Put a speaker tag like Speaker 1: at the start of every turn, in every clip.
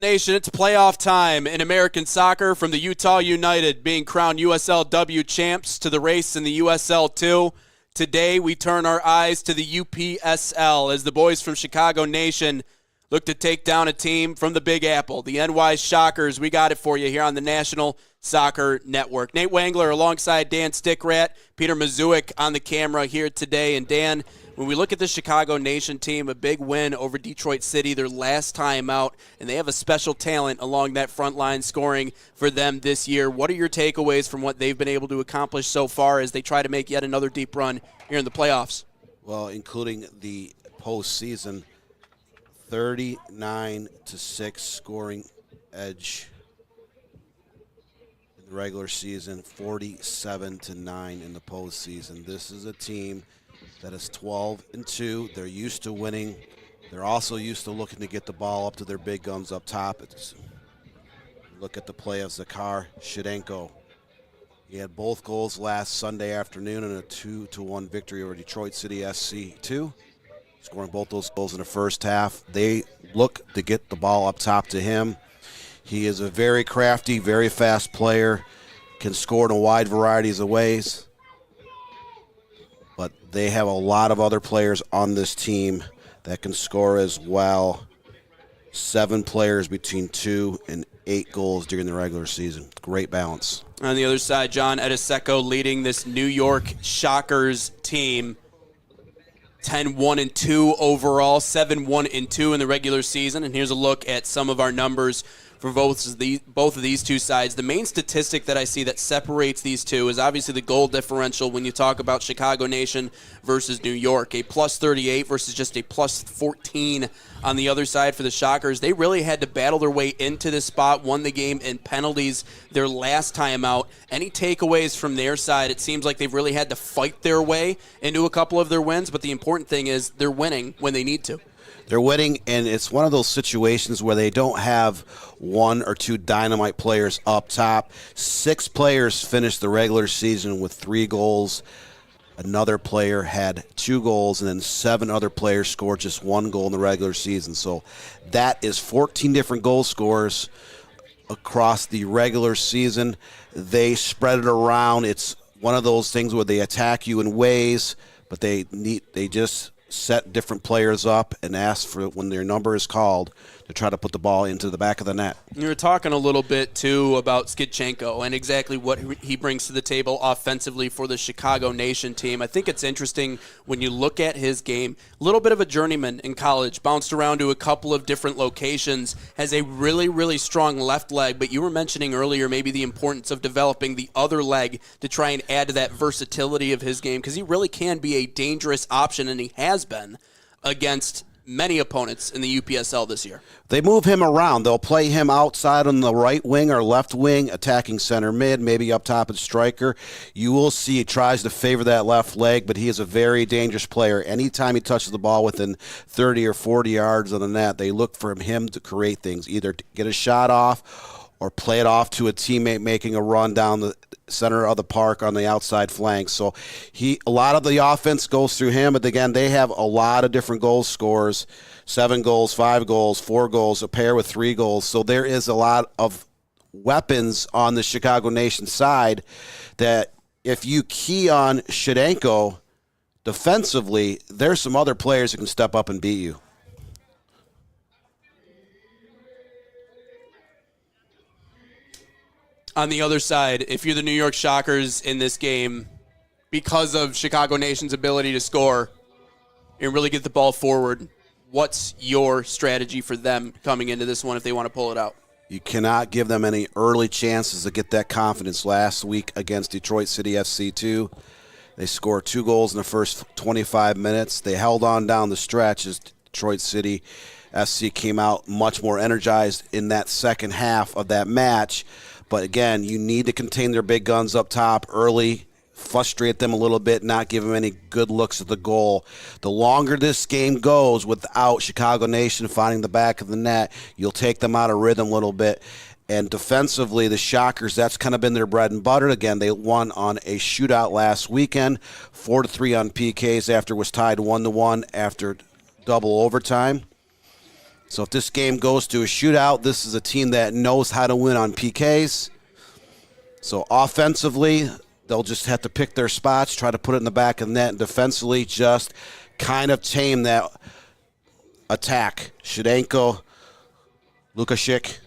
Speaker 1: Nation, it's playoff time in American soccer, from the Utah United being crowned USLW champs to the race in the USL2. Today, we turn our eyes to the UPSL as the boys from Chicago Nation look to take down a team from the Big Apple, the NY Shockers. We got it for you here on the National Soccer Network. Nate Wangler alongside Dan Stickrat, Peter Mazuik on the camera here today. And Dan, when we look at the Chicago Nation team, a big win over Detroit City, their last time out, and they have a special talent along that front line scoring for them this year. What are your takeaways from what they've been able to accomplish so far as they try to make yet another deep run here in the playoffs?
Speaker 2: Well, including the postseason, 39-6 scoring edge in the regular season, 47-9 in the postseason. This is a team that is 12-2. They're used to winning. They're also used to looking to get the ball up to their big guns up top. Look at the play of Zakar Shidenko. He had both goals last Sunday afternoon in a 2-1 victory over Detroit City SC2. Scoring both those goals in the first half. They look to get the ball up top to him. He is a very crafty, very fast player, can score in a wide variety of ways. But they have a lot of other players on this team that can score as well. 7 players between 2 and 8 goals during the regular season. Great balance.
Speaker 1: On the other side, John Ediseko leading this New York Shockers team. 10-1-2 overall, 7-1-2 in the regular season. And here's a look at some of our numbers for both of these two sides. The main statistic that I see that separates these two is obviously the goal differential when you talk about Chicago Nation versus New York. A plus 38 versus just a plus 14 on the other side for the Shockers. They really had to battle their way into this spot, won the game in penalties their last time out. Any takeaways from their side? It seems like they've really had to fight their way into a couple of their wins, but the important thing is they're winning when they need to.
Speaker 2: They're winning, and it's one of those situations where they don't have 1 or 2 dynamite players up top. 6 players finished the regular season with 3 goals. Another player had 2 goals, and then 7 other players scored just 1 goal in the regular season. So that is 14 different goal scorers across the regular season. They spread it around. It's one of those things where they attack you in ways, but they just set different players up and ask for, when their number is called, to try to put the ball into the back of the net.
Speaker 1: You were talking a little bit, too, about Skidchenko and exactly what he brings to the table offensively for the Chicago Nation team. I think it's interesting when you look at his game. A little bit of a journeyman in college, bounced around to a couple of different locations, has a really, really strong left leg, but you were mentioning earlier maybe the importance of developing the other leg to try and add to that versatility of his game, because he really can be a dangerous option, and he has been against many opponents in the UPSL this year.
Speaker 2: They move him around. They'll play him outside on the right wing or left wing, attacking center mid, maybe up top at striker. You will see he tries to favor that left leg, but he is a very dangerous player. Anytime he touches the ball within 30 or 40 yards of the net, they look for him to create things, either to get a shot off or play it off to a teammate making a run down the center of the park on the outside flank. So a lot of the offense goes through him, but again, they have a lot of different goal scorers, 7 goals, 5 goals, 4 goals, a pair with 3 goals. So there is a lot of weapons on the Chicago Nation side that if you key on Shidenko defensively, there's some other players who can step up and beat you.
Speaker 1: On the other side, if you're the New York Shockers in this game, because of Chicago Nation's ability to score and really get the ball forward, what's your strategy for them coming into this one if they want to pull it out?
Speaker 2: You cannot give them any early chances to get that confidence. Last week against Detroit City FC2, they scored 2 goals in the first 25 minutes. They held on down the stretch as Detroit City FC came out much more energized in that second half of that match. But again, you need to contain their big guns up top early, frustrate them a little bit, not give them any good looks at the goal. The longer this game goes without Chicago Nation finding the back of the net, you'll take them out of rhythm a little bit. And defensively, the Shockers, that's kind of been their bread and butter. Again, they won on a shootout last weekend, 4-3 on PKs after it was tied 1-1 after double overtime. So if this game goes to a shootout, this is a team that knows how to win on PKs. So offensively, they'll just have to pick their spots, try to put it in the back of the net, and defensively just kind of tame that attack. Shevchenko, Lukashik,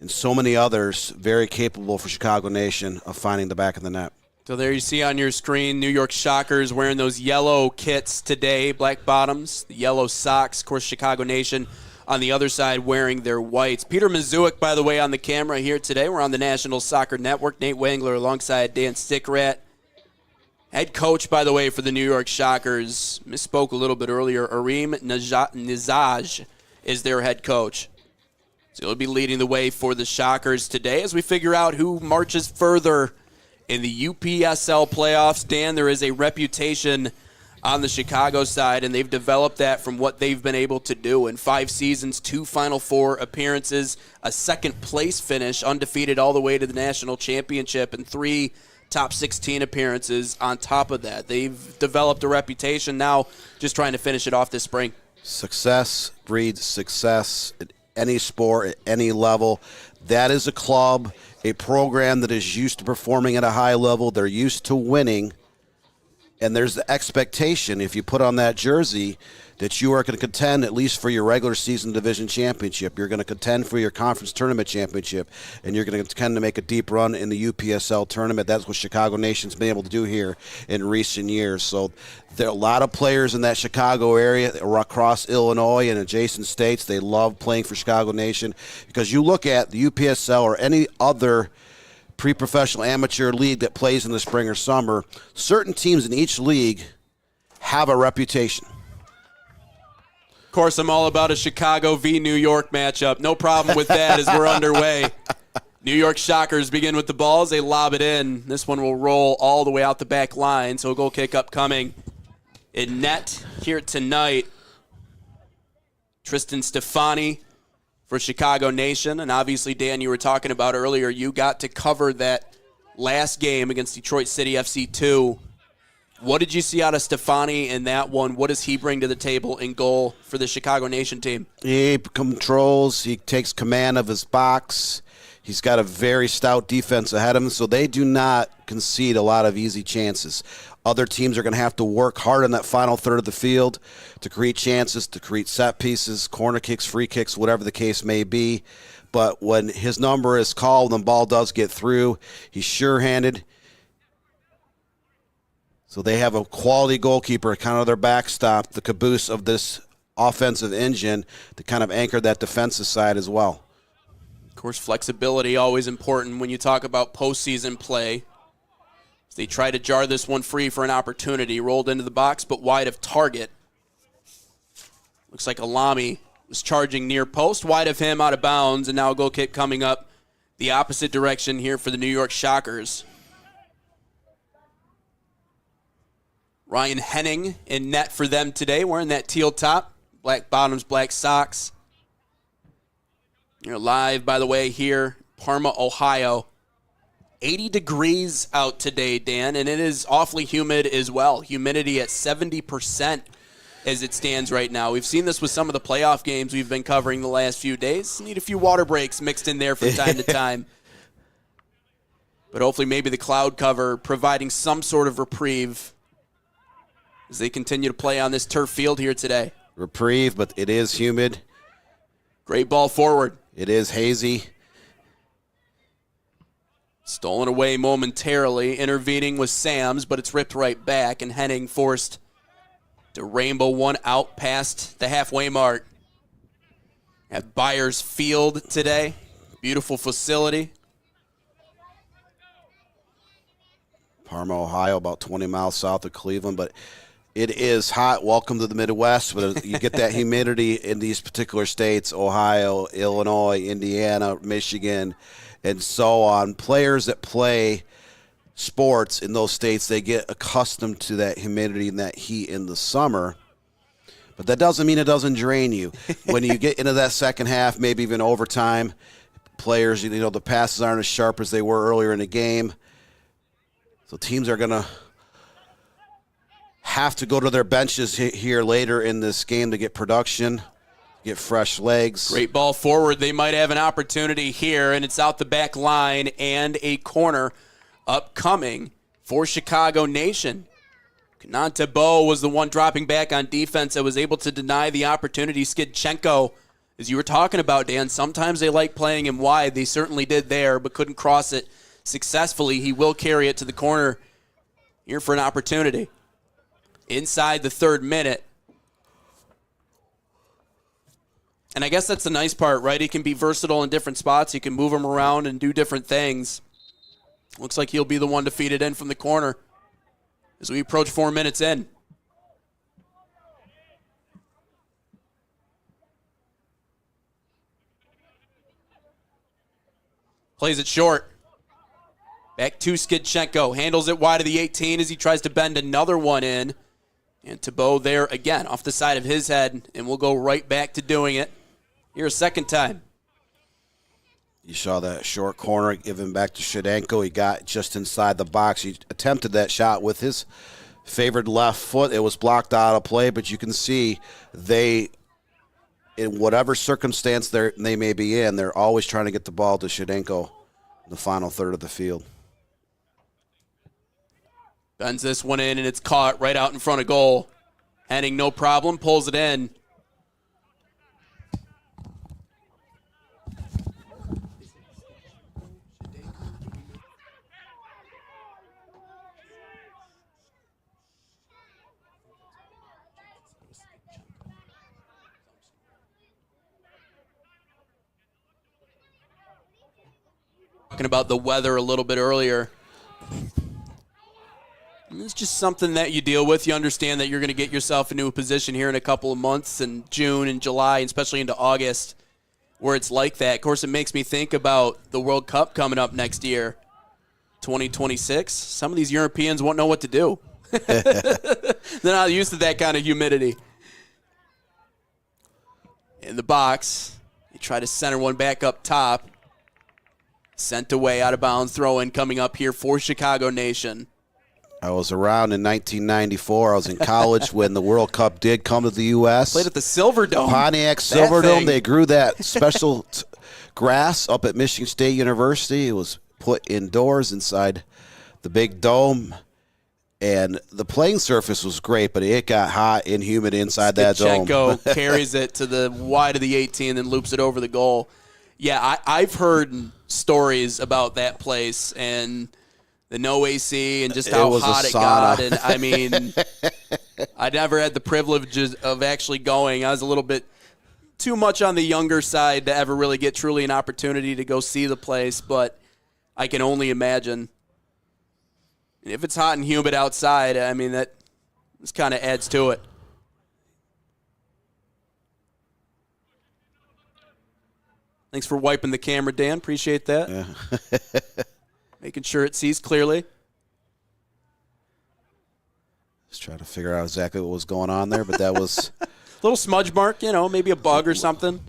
Speaker 2: and so many others very capable for Chicago Nation of finding the back of the net.
Speaker 1: So there you see on your screen, New York Shockers wearing those yellow kits today, black bottoms, the yellow socks. Of course, Chicago Nation on the other side wearing their whites. Peter Mazuik, by the way, on the camera here today. We're on the National Soccer Network. Nate Wangler alongside Dan Stickrat. Head coach, by the way, for the New York Shockers. Misspoke a little bit earlier. Arim Nizaj is their head coach. So he'll be leading the way for the Shockers today as we figure out who marches further in the UPSL playoffs. Dan, there is a reputation on the Chicago side, and they've developed that from what they've been able to do in 5 seasons, 2 Final Four appearances, a second-place finish, undefeated all the way to the national championship, and 3 top 16 appearances on top of that. They've developed a reputation now, just trying to finish it off this spring.
Speaker 2: Success breeds success at any sport, at any level. That is a club, a program that is used to performing at a high level. They're used to winning. And there's the expectation, if you put on that jersey, that you are going to contend at least for your regular season division championship. You're going to contend for your conference tournament championship, and you're going to contend to make a deep run in the UPSL tournament. That's what Chicago Nation's been able to do here in recent years. So there are a lot of players in that Chicago area across Illinois and adjacent states. They love playing for Chicago Nation because you look at the UPSL or any other pre-professional amateur league that plays in the spring or summer, certain teams in each league have a reputation.
Speaker 1: Of course, I'm all about a Chicago v. New York matchup. No problem with that as we're underway. New York Shockers begin with the balls. They lob it in. This one will roll all the way out the back line, so a goal kick upcoming in net here tonight. Tristan Stefani for Chicago Nation. And obviously, Dan, you were talking about earlier, you got to cover that last game against Detroit City FC 2. What did you see out of Stefani in that one? What does he bring to the table in goal for the Chicago Nation team?
Speaker 2: He controls. He takes command of his box. He's got a very stout defense ahead of him, so they do not concede a lot of easy chances. Other teams are going to have to work hard on that final third of the field to create chances, to create set pieces, corner kicks, free kicks, whatever the case may be. But when his number is called and the ball does get through, he's sure-handed. So they have a quality goalkeeper, kind of their backstop, the caboose of this offensive engine to kind of anchor that defensive side as well.
Speaker 1: Of course, flexibility always important when you talk about postseason play. They try to jar this one free for an opportunity. Rolled into the box, but wide of target. Looks like Alami was charging near post. Wide of him, out of bounds, and now a goal kick coming up the opposite direction here for the New York Shockers. Ryan Henning in net for them today, wearing that teal top, black bottoms, black socks. You're live, by the way, here, Parma, Ohio. 80 degrees out today, Dan, and it is awfully humid as well. Humidity at 70% as it stands right now. We've seen this with some of the playoff games we've been covering the last few days. Need a few water breaks mixed in there from time to time. But hopefully maybe the cloud cover providing some sort of reprieve as they continue to play on this turf field here today.
Speaker 2: Reprieve, but it is humid.
Speaker 1: Great ball forward.
Speaker 2: It is hazy.
Speaker 1: Stolen away momentarily. Intervening was Sams, but it's ripped right back, and Henning forced to rainbow one out past the halfway mark. At Byers Field today. Beautiful facility.
Speaker 2: Parma, Ohio, about 20 miles south of Cleveland, but it is hot. Welcome to the Midwest. But you get that humidity in these particular states, Ohio, Illinois, Indiana, Michigan, and so on. Players that play sports in those states, they get accustomed to that humidity and that heat in the summer. But that doesn't mean it doesn't drain you. When you get into that second half, maybe even overtime, players, the passes aren't as sharp as they were earlier in the game. So teams are going to have to go to their benches here later in this game to get production. get fresh legs.
Speaker 1: Great ball forward. They might have an opportunity here, and it's out the back line and a corner upcoming for Chicago Nation. Kananta Bo was the one dropping back on defense that was able to deny the opportunity. Skidchenko, as you were talking about, Dan, sometimes they like playing him wide. They certainly did there, but couldn't cross it successfully. He will carry it to the corner here for an opportunity. Inside the third minute. And I guess that's the nice part, right? He can be versatile in different spots. You can move him around and do different things. Looks like he'll be the one to feed it in from the corner as we approach 4 minutes in. Plays it short. Back to Skidchenko. Handles it wide of the 18 as he tries to bend another one in. And Tebow there again off the side of his head. And we'll go right back to doing it here a second time.
Speaker 2: You saw that short corner given back to Shevchenko. He got just inside the box. He attempted that shot with his favored left foot. It was blocked out of play, but you can see they, in whatever circumstance they may be in, they're always trying to get the ball to Shevchenko in the final third of the field.
Speaker 1: Bends this one in, and it's caught right out in front of goal. Henning, no problem, pulls it in. Talking about the weather a little bit earlier. And it's just something that you deal with. You understand that you're going to get yourself into a position here in a couple of months in June and July, and especially into August, where it's like that. Of course, it makes me think about the World Cup coming up next year, 2026. Some of these Europeans won't know what to do. They're not used to that kind of humidity. In the box, they try to center one back up top. Sent away, out of bounds, throw in coming up here for Chicago Nation.
Speaker 2: I was around in 1994. I was in college when the World Cup did come to the U.S.
Speaker 1: Played at the Silverdome.
Speaker 2: Pontiac Silverdome. They grew that special grass up at Michigan State University. It was put indoors inside the big dome. And the playing surface was great, but it got hot and humid inside that dome.
Speaker 1: Skidchenko carries it to the wide of the 18 and loops it over the goal. Yeah, I've heard stories about that place and the no AC and just how hot it got. And I mean, I never had the privilege of actually going. I was a little bit too much on the younger side to ever really get truly an opportunity to go see the place, but I can only imagine. If it's hot and humid outside, I mean, that just kind of adds to it. Thanks for wiping the camera, Dan. Appreciate that. Yeah. Making sure it sees clearly.
Speaker 2: Just trying to figure out exactly what was going on there, but that was
Speaker 1: a little smudge mark, maybe a bug or something.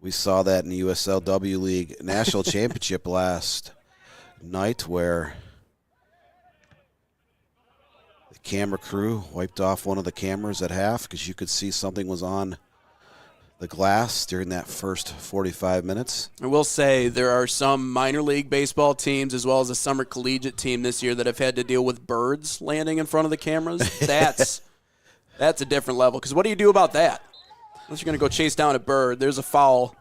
Speaker 2: We saw that in the USLW League National Championship last night where the camera crew wiped off one of the cameras at half because you could see something was on the glass during that first 45 minutes.
Speaker 1: I will say there are some minor league baseball teams as well as a summer collegiate team this year that have had to deal with birds landing in front of the cameras. That's a different level, because what do you do about that? Unless you're going to go chase down a bird. There's a foul.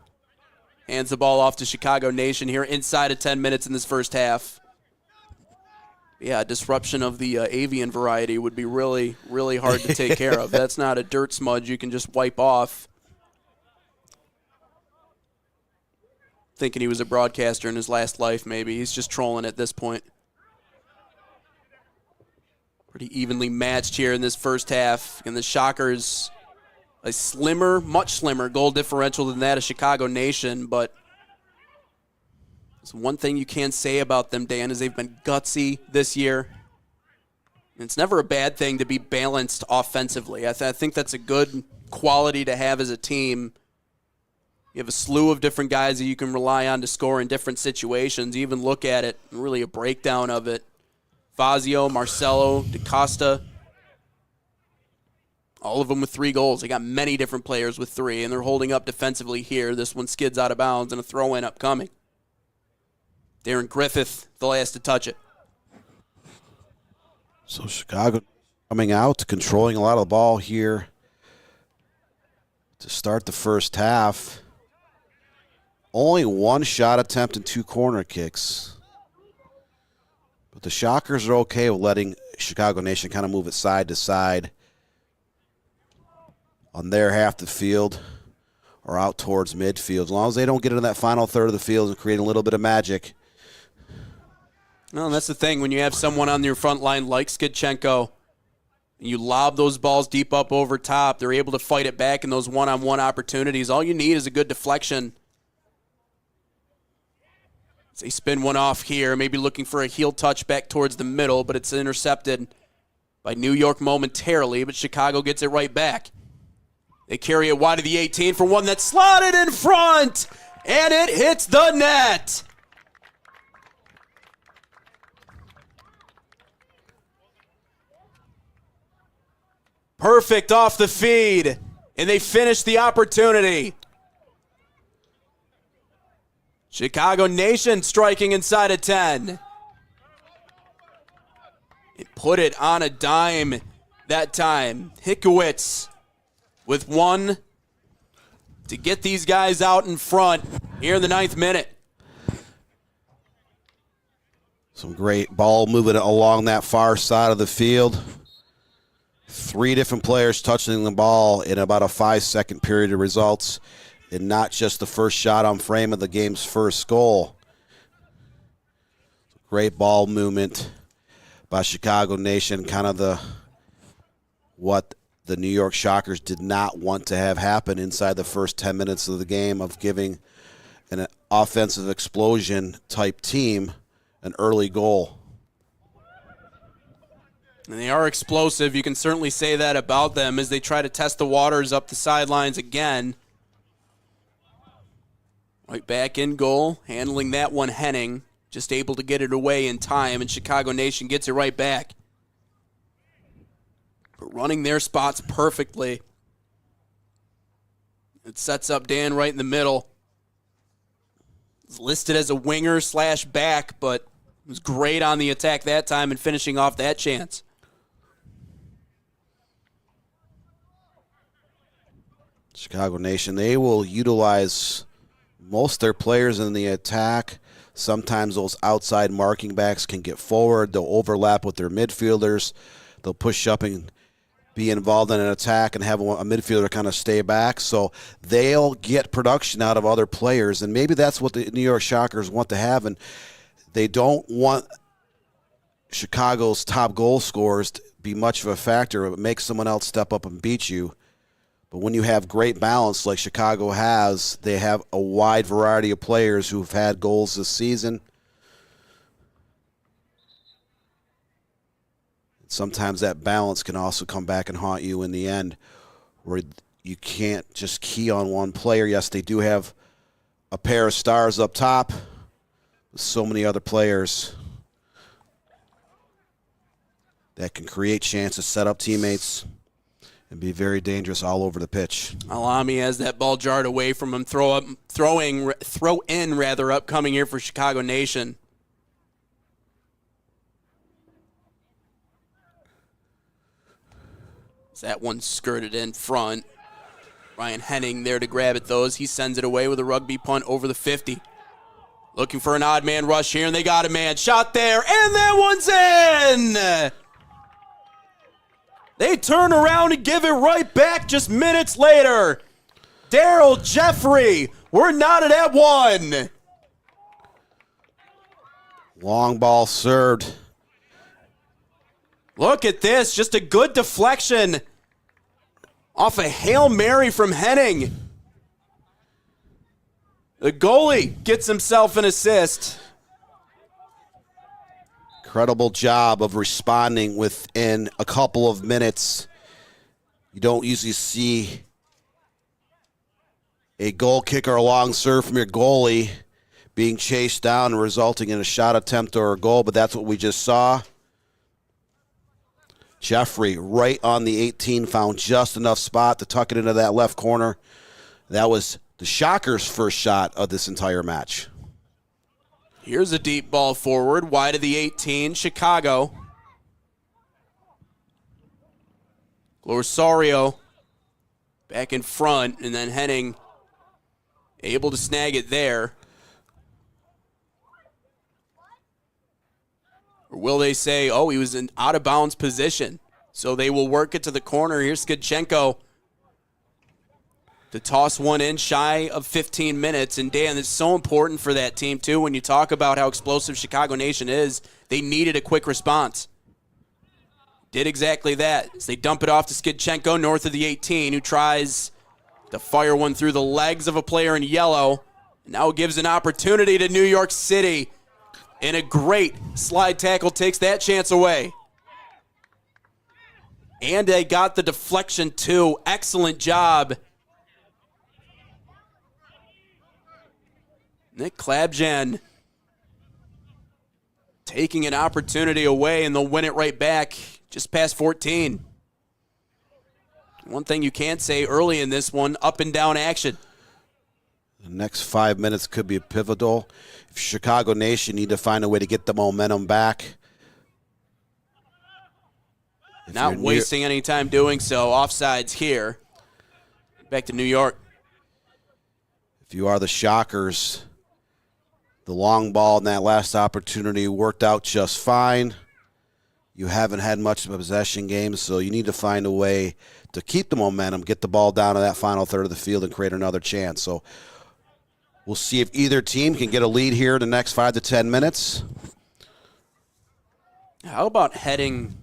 Speaker 1: Hands the ball off to Chicago Nation here inside of 10 minutes in this first half. Yeah, disruption of the avian variety would be really, really hard to take care of. That's not a dirt smudge you can just wipe off. Thinking he was a broadcaster in his last life, maybe. He's just trolling at this point. Pretty evenly matched here in this first half. And the Shockers, a much slimmer goal differential than that of Chicago Nation. But one thing you can say about them, Dan, is they've been gutsy this year. And it's never a bad thing to be balanced offensively. I think that's a good quality to have as a team. You have a slew of different guys that you can rely on to score in different situations. You even look at it, really a breakdown of it. Fazio, Marcelo, DaCosta, All of them with 3 goals. They got many different players with 3, and they're holding up defensively here. This one skids out of bounds, and a throw-in upcoming. Darren Griffith, the last to touch it.
Speaker 2: So Chicago coming out, controlling a lot of the ball here to start the first half. Only 1 shot attempt and 2 corner kicks. But the Shockers are okay with letting Chicago Nation kind of move it side to side on their half the field or out towards midfield. As long as they don't get into that final third of the field and create a little bit of magic.
Speaker 1: No, and that's the thing. When you have someone on your front line like Skidchenko, and you lob those balls deep up over top, they're able to fight it back in those one-on-one opportunities. All you need is a good deflection. They spin one off here, maybe looking for a heel touch back towards the middle, but it's intercepted by New York momentarily, but Chicago gets it right back. They carry it wide of the 18 for one that's slotted in front, and it hits the net. Perfect off the feed, and they finish the opportunity. Chicago Nation striking inside of 10. It put it on a dime that time. Hickowitz with 1 to get these guys out in front here in the 9th minute.
Speaker 2: Some great ball movement along that far side of the field. 3 different players touching the ball in about a 5-second period of results. And not just the first shot on frame of the game's first goal. Great ball movement by Chicago Nation, kind of what the New York Shockers did not want to have happen inside the first 10 minutes of the game, of giving an offensive explosion type team an early goal.
Speaker 1: And they are explosive. You can certainly say that about them as they try to test the waters up the sidelines again. Right back in goal, handling that one, Henning. Just able to get it away in time, and Chicago Nation gets it right back. But running their spots perfectly. It sets up Dan right in the middle. He's listed as a winger / back, but was great on the attack that time and finishing off that chance.
Speaker 2: Chicago Nation, they will utilize most of their players in the attack. Sometimes those outside marking backs can get forward. They'll overlap with their midfielders. They'll push up and be involved in an attack and have a midfielder kind of stay back. So they'll get production out of other players, and maybe that's what the New York Shockers want to have. And they don't want Chicago's top goal scorers to be much of a factor. It makes someone else step up and beat you. But when you have great balance like Chicago has, they have a wide variety of players who've had goals this season. Sometimes that balance can also come back and haunt you in the end, where you can't just key on one player. Yes, they do have a pair of stars up top, with so many other players that can create chances, set up teammates, and be very dangerous all over the pitch.
Speaker 1: Alami has that ball jarred away from him. Throw in upcoming here for Chicago Nation. That one skirted in front. Ryan Henning there to grab at those. He sends it away with a rugby punt over the 50. Looking for an odd man rush here, and they got a man. Shot there, and that one's in! They turn around and give it right back just minutes later. Daryl Jeffrey, we're knotted at 1.
Speaker 2: Long ball served.
Speaker 1: Look at this, just a good deflection off a Hail Mary from Henning. The goalie gets himself an assist.
Speaker 2: Incredible job of responding within a couple of minutes. You don't usually see a goal kicker or a long serve from your goalie being chased down and resulting in a shot attempt or a goal, but that's what we just saw. Jeffrey right on the 18, found just enough spot to tuck it into that left corner. That was the Shockers' first shot of this entire match.
Speaker 1: Here's a deep ball forward, wide of the 18, Chicago. Glorsario back in front, and then Henning able to snag it there. Or will they say, oh, he was in out-of-bounds position? So they will work it to the corner. Here's Skidchenko to toss one in shy of 15 minutes. And, Dan, it's so important for that team, too, when you talk about how explosive Chicago Nation is. They needed a quick response. Did exactly that as they dump it off to Skidchenko north of the 18, who tries to fire one through the legs of a player in yellow. And now gives an opportunity to New York City. And a great slide tackle takes that chance away. And they got the deflection, too. Excellent job. Nick Klabjan taking an opportunity away, and they'll win it right back just past 14. One thing you can't say early in this one, up and down action.
Speaker 2: The next 5 minutes could be pivotal. If Chicago Nation need to find a way to get the momentum back.
Speaker 1: Not wasting any time doing so. Offsides here. Back to New York.
Speaker 2: If you are the Shockers, the long ball in that last opportunity worked out just fine. You haven't had much of a possession game, so you need to find a way to keep the momentum, get the ball down to that final third of the field, and create another chance. So we'll see if either team can get a lead here in the next 5 to 10 minutes.
Speaker 1: How about Henning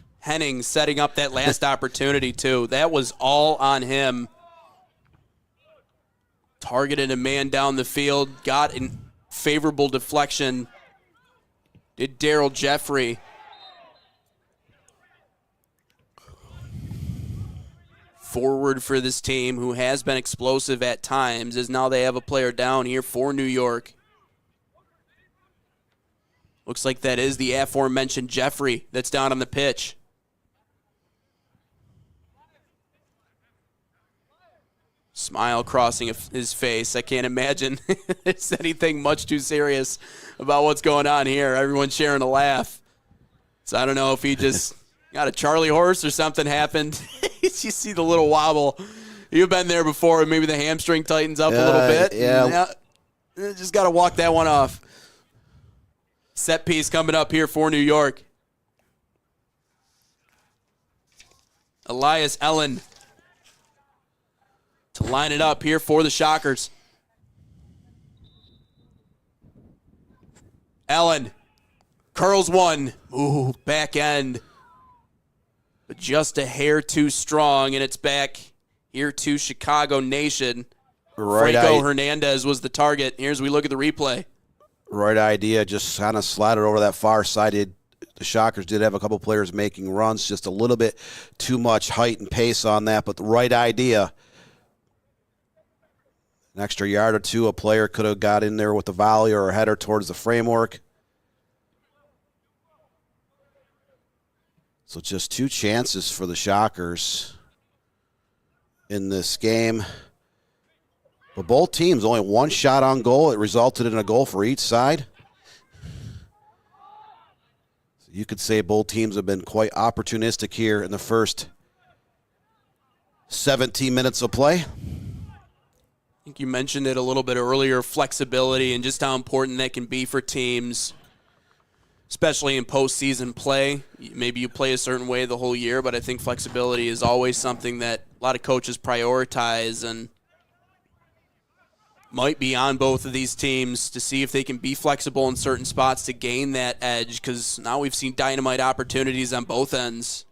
Speaker 1: setting up that last opportunity, too? That was all on him. Targeted a man down the field, got a favorable deflection. Did Daryl Jeffrey. Forward for this team, who has been explosive at times, as now they have a player down here for New York. Looks like that is the aforementioned Jeffrey that's down on the pitch. Smile crossing his face. I can't imagine it's anything much too serious about what's going on here. Everyone's sharing a laugh. So I don't know if he just got a Charlie horse or something happened. You see the little wobble. You've been there before, and maybe the hamstring tightens up a little bit.
Speaker 2: Yeah.
Speaker 1: Just got to walk that one off. Set piece coming up here for New York. Elias Ellen to line it up here for the Shockers. Ellen curls one. Ooh, back end. But just a hair too strong, and it's back here to Chicago Nation. Franco Hernandez was the target. Here's we look at the replay.
Speaker 2: Right idea, just kind of slide it over that far side. The Shockers did have a couple players making runs, just a little bit too much height and pace on that, but the right idea. An extra yard or two, a player could have got in there with a volley or a header towards the framework. So just two chances for the Shockers in this game. But both teams, only one shot on goal. It resulted in a goal for each side. So you could say both teams have been quite opportunistic here in the first 17 minutes of play.
Speaker 1: I think you mentioned it a little bit earlier, flexibility and just how important that can be for teams, especially in postseason play. Maybe you play a certain way the whole year, but I think flexibility is always something that a lot of coaches prioritize and might be on both of these teams to see if they can be flexible in certain spots to gain that edge, because now we've seen dynamite opportunities on both ends.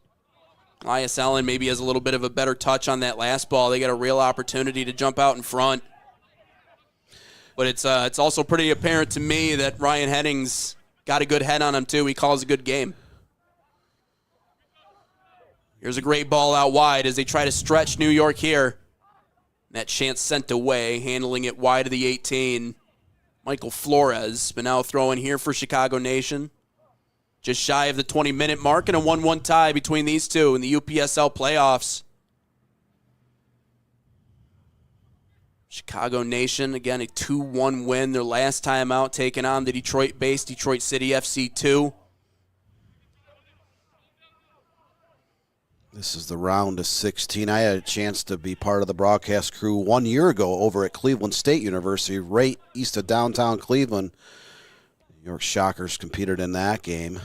Speaker 1: Elias Allen maybe has a little bit of a better touch on that last ball. They got a real opportunity to jump out in front. But it's also pretty apparent to me that Ryan Henning's got a good head on him, too. He calls a good game. Here's a great ball out wide as they try to stretch New York here. That chance sent away, handling it wide of the 18. Michael Flores, but now throwing here for Chicago Nation. just shy of the 20-minute mark, and a 1-1 tie between these two in the UPSL playoffs. Chicago Nation, again, a 2-1 win their last time out, taking on the Detroit-based Detroit City FC 2.
Speaker 2: This is the round of 16. I had a chance to be part of the broadcast crew 1 year ago over at Cleveland State University, right east of downtown Cleveland. New York Shockers competed in that game.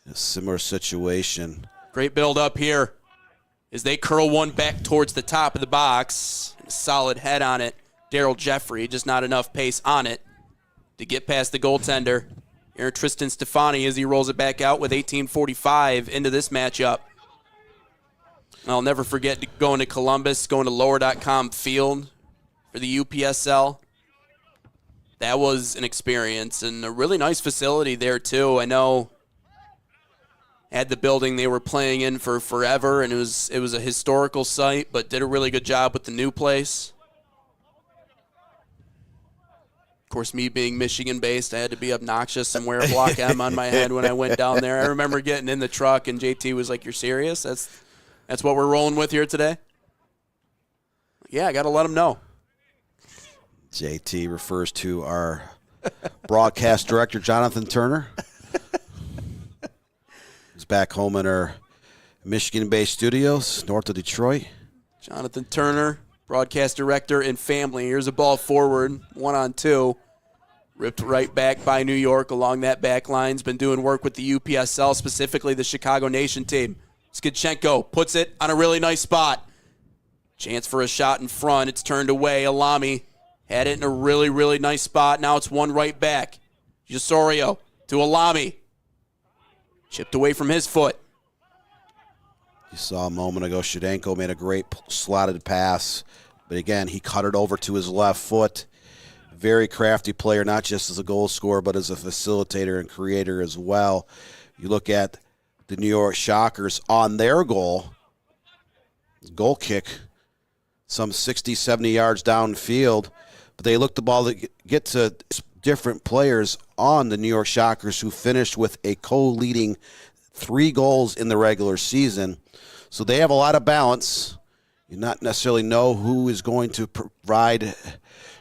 Speaker 2: A similar situation.
Speaker 1: Great build up here as they curl one back towards the top of the box. A solid head on it. Daryl Jeffrey, just not enough pace on it to get past the goaltender. Here, Tristan Stefani, as he rolls it back out with 18:45 into this matchup. I'll never forget going to Columbus, going to lower.com field for the UPSL. That was an experience and a really nice facility there, too. I know had the building they were playing in for forever, and it was a historical site, but did a really good job with the new place. Of course, me being Michigan-based, I had to be obnoxious and wear a Block M on my head when I went down there. I remember getting in the truck, and JT was like, "You're serious? That's what we're rolling with here today?" Yeah, I got to let them know.
Speaker 2: JT refers to our broadcast director, Jonathan Turner. He's back home in our Michigan-based studios, north of Detroit.
Speaker 1: Jonathan Turner, broadcast director and family. Here's a ball forward, 1-on-2. Ripped right back by New York along that back line. Has been doing work with the UPSL, specifically the Chicago Nation team. Skidchenko puts it on a really nice spot. Chance for a shot in front. It's turned away. Alami had it in a really, really nice spot. Now it's one right back. Osorio to Alami. Chipped away from his foot.
Speaker 2: You saw a moment ago, Shevchenko made a great slotted pass. But again, he cut it over to his left foot. Very crafty player, not just as a goal scorer, but as a facilitator and creator as well. You look at the New York Shockers on their goal kick, some 60, 70 yards downfield. But they looked the ball to get to different players on the New York Shockers who finished with a co-leading 3 goals in the regular season. So they have a lot of balance. You not necessarily know who is going to provide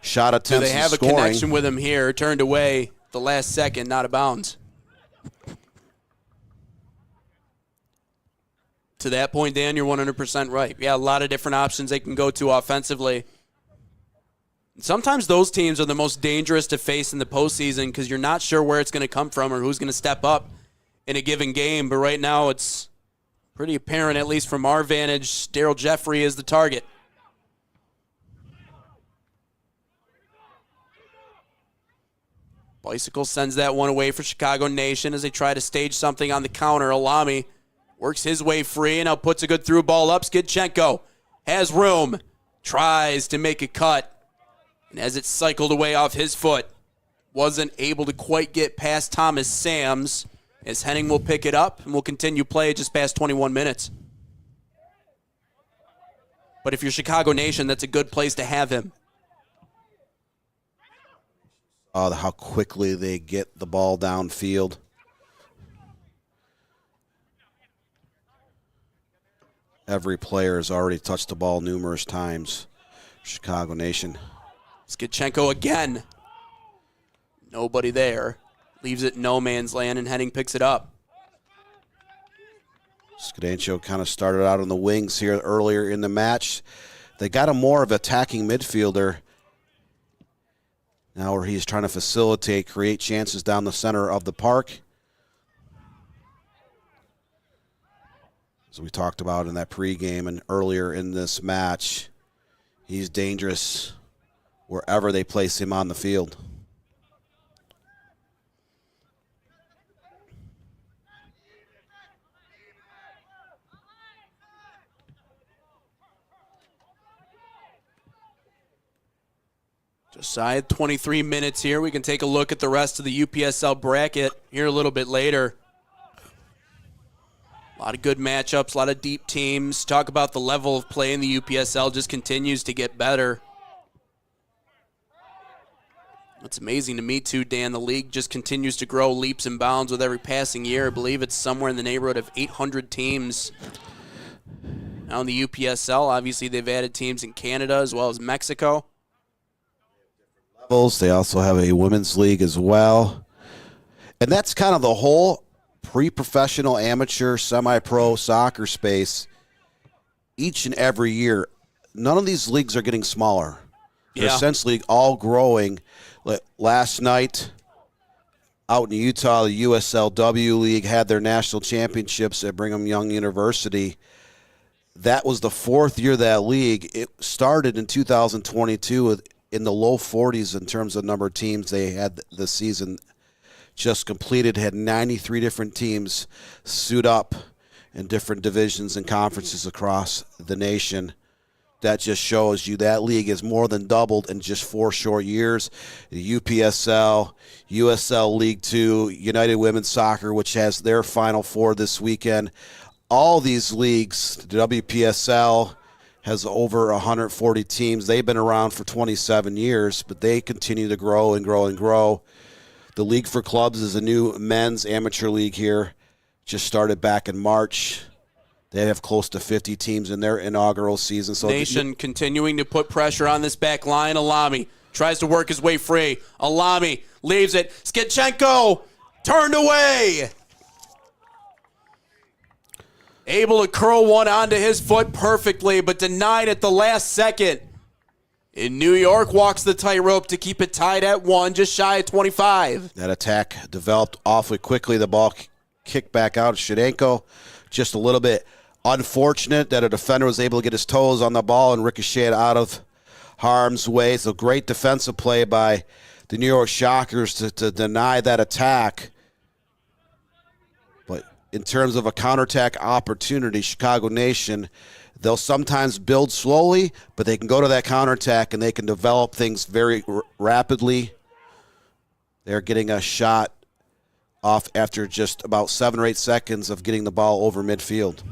Speaker 2: shot attempts.
Speaker 1: Do they have a connection with him here? Turned away the last second, not a bounds. To that point, Dan, you're 100% right. Yeah, a lot of different options they can go to offensively. Sometimes those teams are the most dangerous to face in the postseason because you're not sure where it's going to come from or who's going to step up in a given game. But right now it's pretty apparent, at least from our vantage, Daryl Jeffrey is the target. Bicycle sends that one away for Chicago Nation as they try to stage something on the counter. Alami works his way free and now puts a good through ball up. Skidchenko has room, tries to make a cut. And as it cycled away off his foot, wasn't able to quite get past Thomas Sams, as Henning will pick it up and will continue play just past 21 minutes. But if you're Chicago Nation, that's a good place to have him.
Speaker 2: How quickly they get the ball downfield. Every player has already touched the ball numerous times. Chicago Nation.
Speaker 1: Skidchenko again. Nobody there. Leaves it no man's land, and Henning picks it up.
Speaker 2: Skidchenko kind of started out on the wings here earlier in the match. They got him more of an attacking midfielder now where he's trying to facilitate, create chances down the center of the park. As we talked about in that pregame and earlier in this match, he's dangerous wherever they place him on the field.
Speaker 1: Just shy 23 minutes here. We can take a look at the rest of the UPSL bracket here a little bit later. A lot of good matchups, a lot of deep teams. Talk about the level of play in the UPSL just continues to get better. It's amazing to me, too, Dan. The league just continues to grow leaps and bounds with every passing year. I believe it's somewhere in the neighborhood of 800 teams. Now in the UPSL, obviously they've added teams in Canada as well as Mexico.
Speaker 2: They also have a women's league as well. And that's kind of the whole pre-professional, amateur, semi-pro soccer space. Each and every year, none of these leagues are getting smaller. They're essentially all growing. Last night, out in Utah, the USLW League had their national championships at Brigham Young University. That was the fourth year of that league. It started in 2022 in the low 40s in terms of number of teams they had the season just completed. Had 93 different teams suit up in different divisions and conferences across the nation. That just shows you that league has more than doubled in just 4 short years. The UPSL, USL League Two, United Women's Soccer, which has their Final Four this weekend. All these leagues, the WPSL has over 140 teams. They've been around for 27 years, but they continue to grow and grow and grow. The League for Clubs is a new men's amateur league here. Just started back in March. They have close to 50 teams in their inaugural season. So
Speaker 1: Nation continuing to put pressure on this back line. Alami tries to work his way free. Alami leaves it. Skitchenko turned away. Able to curl one onto his foot perfectly, but denied at the last second. In New York, walks the tightrope to keep it tied at 1, just shy of 25.
Speaker 2: That attack developed awfully quickly. The ball kicked back out. Shevchenko just a little bit unfortunate that a defender was able to get his toes on the ball and ricochet it out of harm's way. So great defensive play by the New York Shockers to deny that attack. But in terms of a counterattack opportunity, Chicago Nation, they'll sometimes build slowly, but they can go to that counterattack and they can develop things very rapidly. They're getting a shot off after just about 7 or 8 seconds of getting the ball over midfield.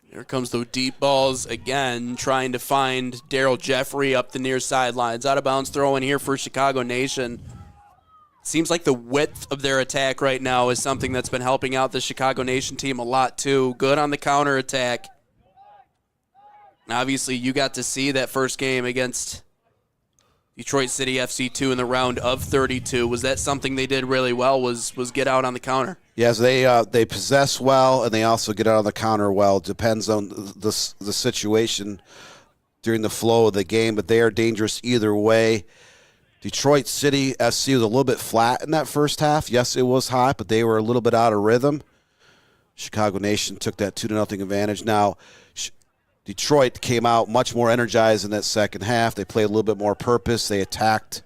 Speaker 1: Here comes the deep balls again, trying to find Daryl Jeffrey up the near sidelines. Out of bounds throw in here for Chicago Nation. Seems like the width of their attack right now is something that's been helping out the Chicago Nation team a lot too. Good on the counterattack. Obviously, you got to see that first game against Detroit City FC 2 in the round of 32. Was that something they did really well, was get out on the counter?
Speaker 2: Yes, they possess well, and they also get out on the counter well. It depends on the situation during the flow of the game, but they are dangerous either way. Detroit City FC was a little bit flat in that first half. Yes, it was hot, but they were a little bit out of rhythm. Chicago Nation took that 2-0 advantage. Now, Detroit came out much more energized in that second half. They played a little bit more purpose. They attacked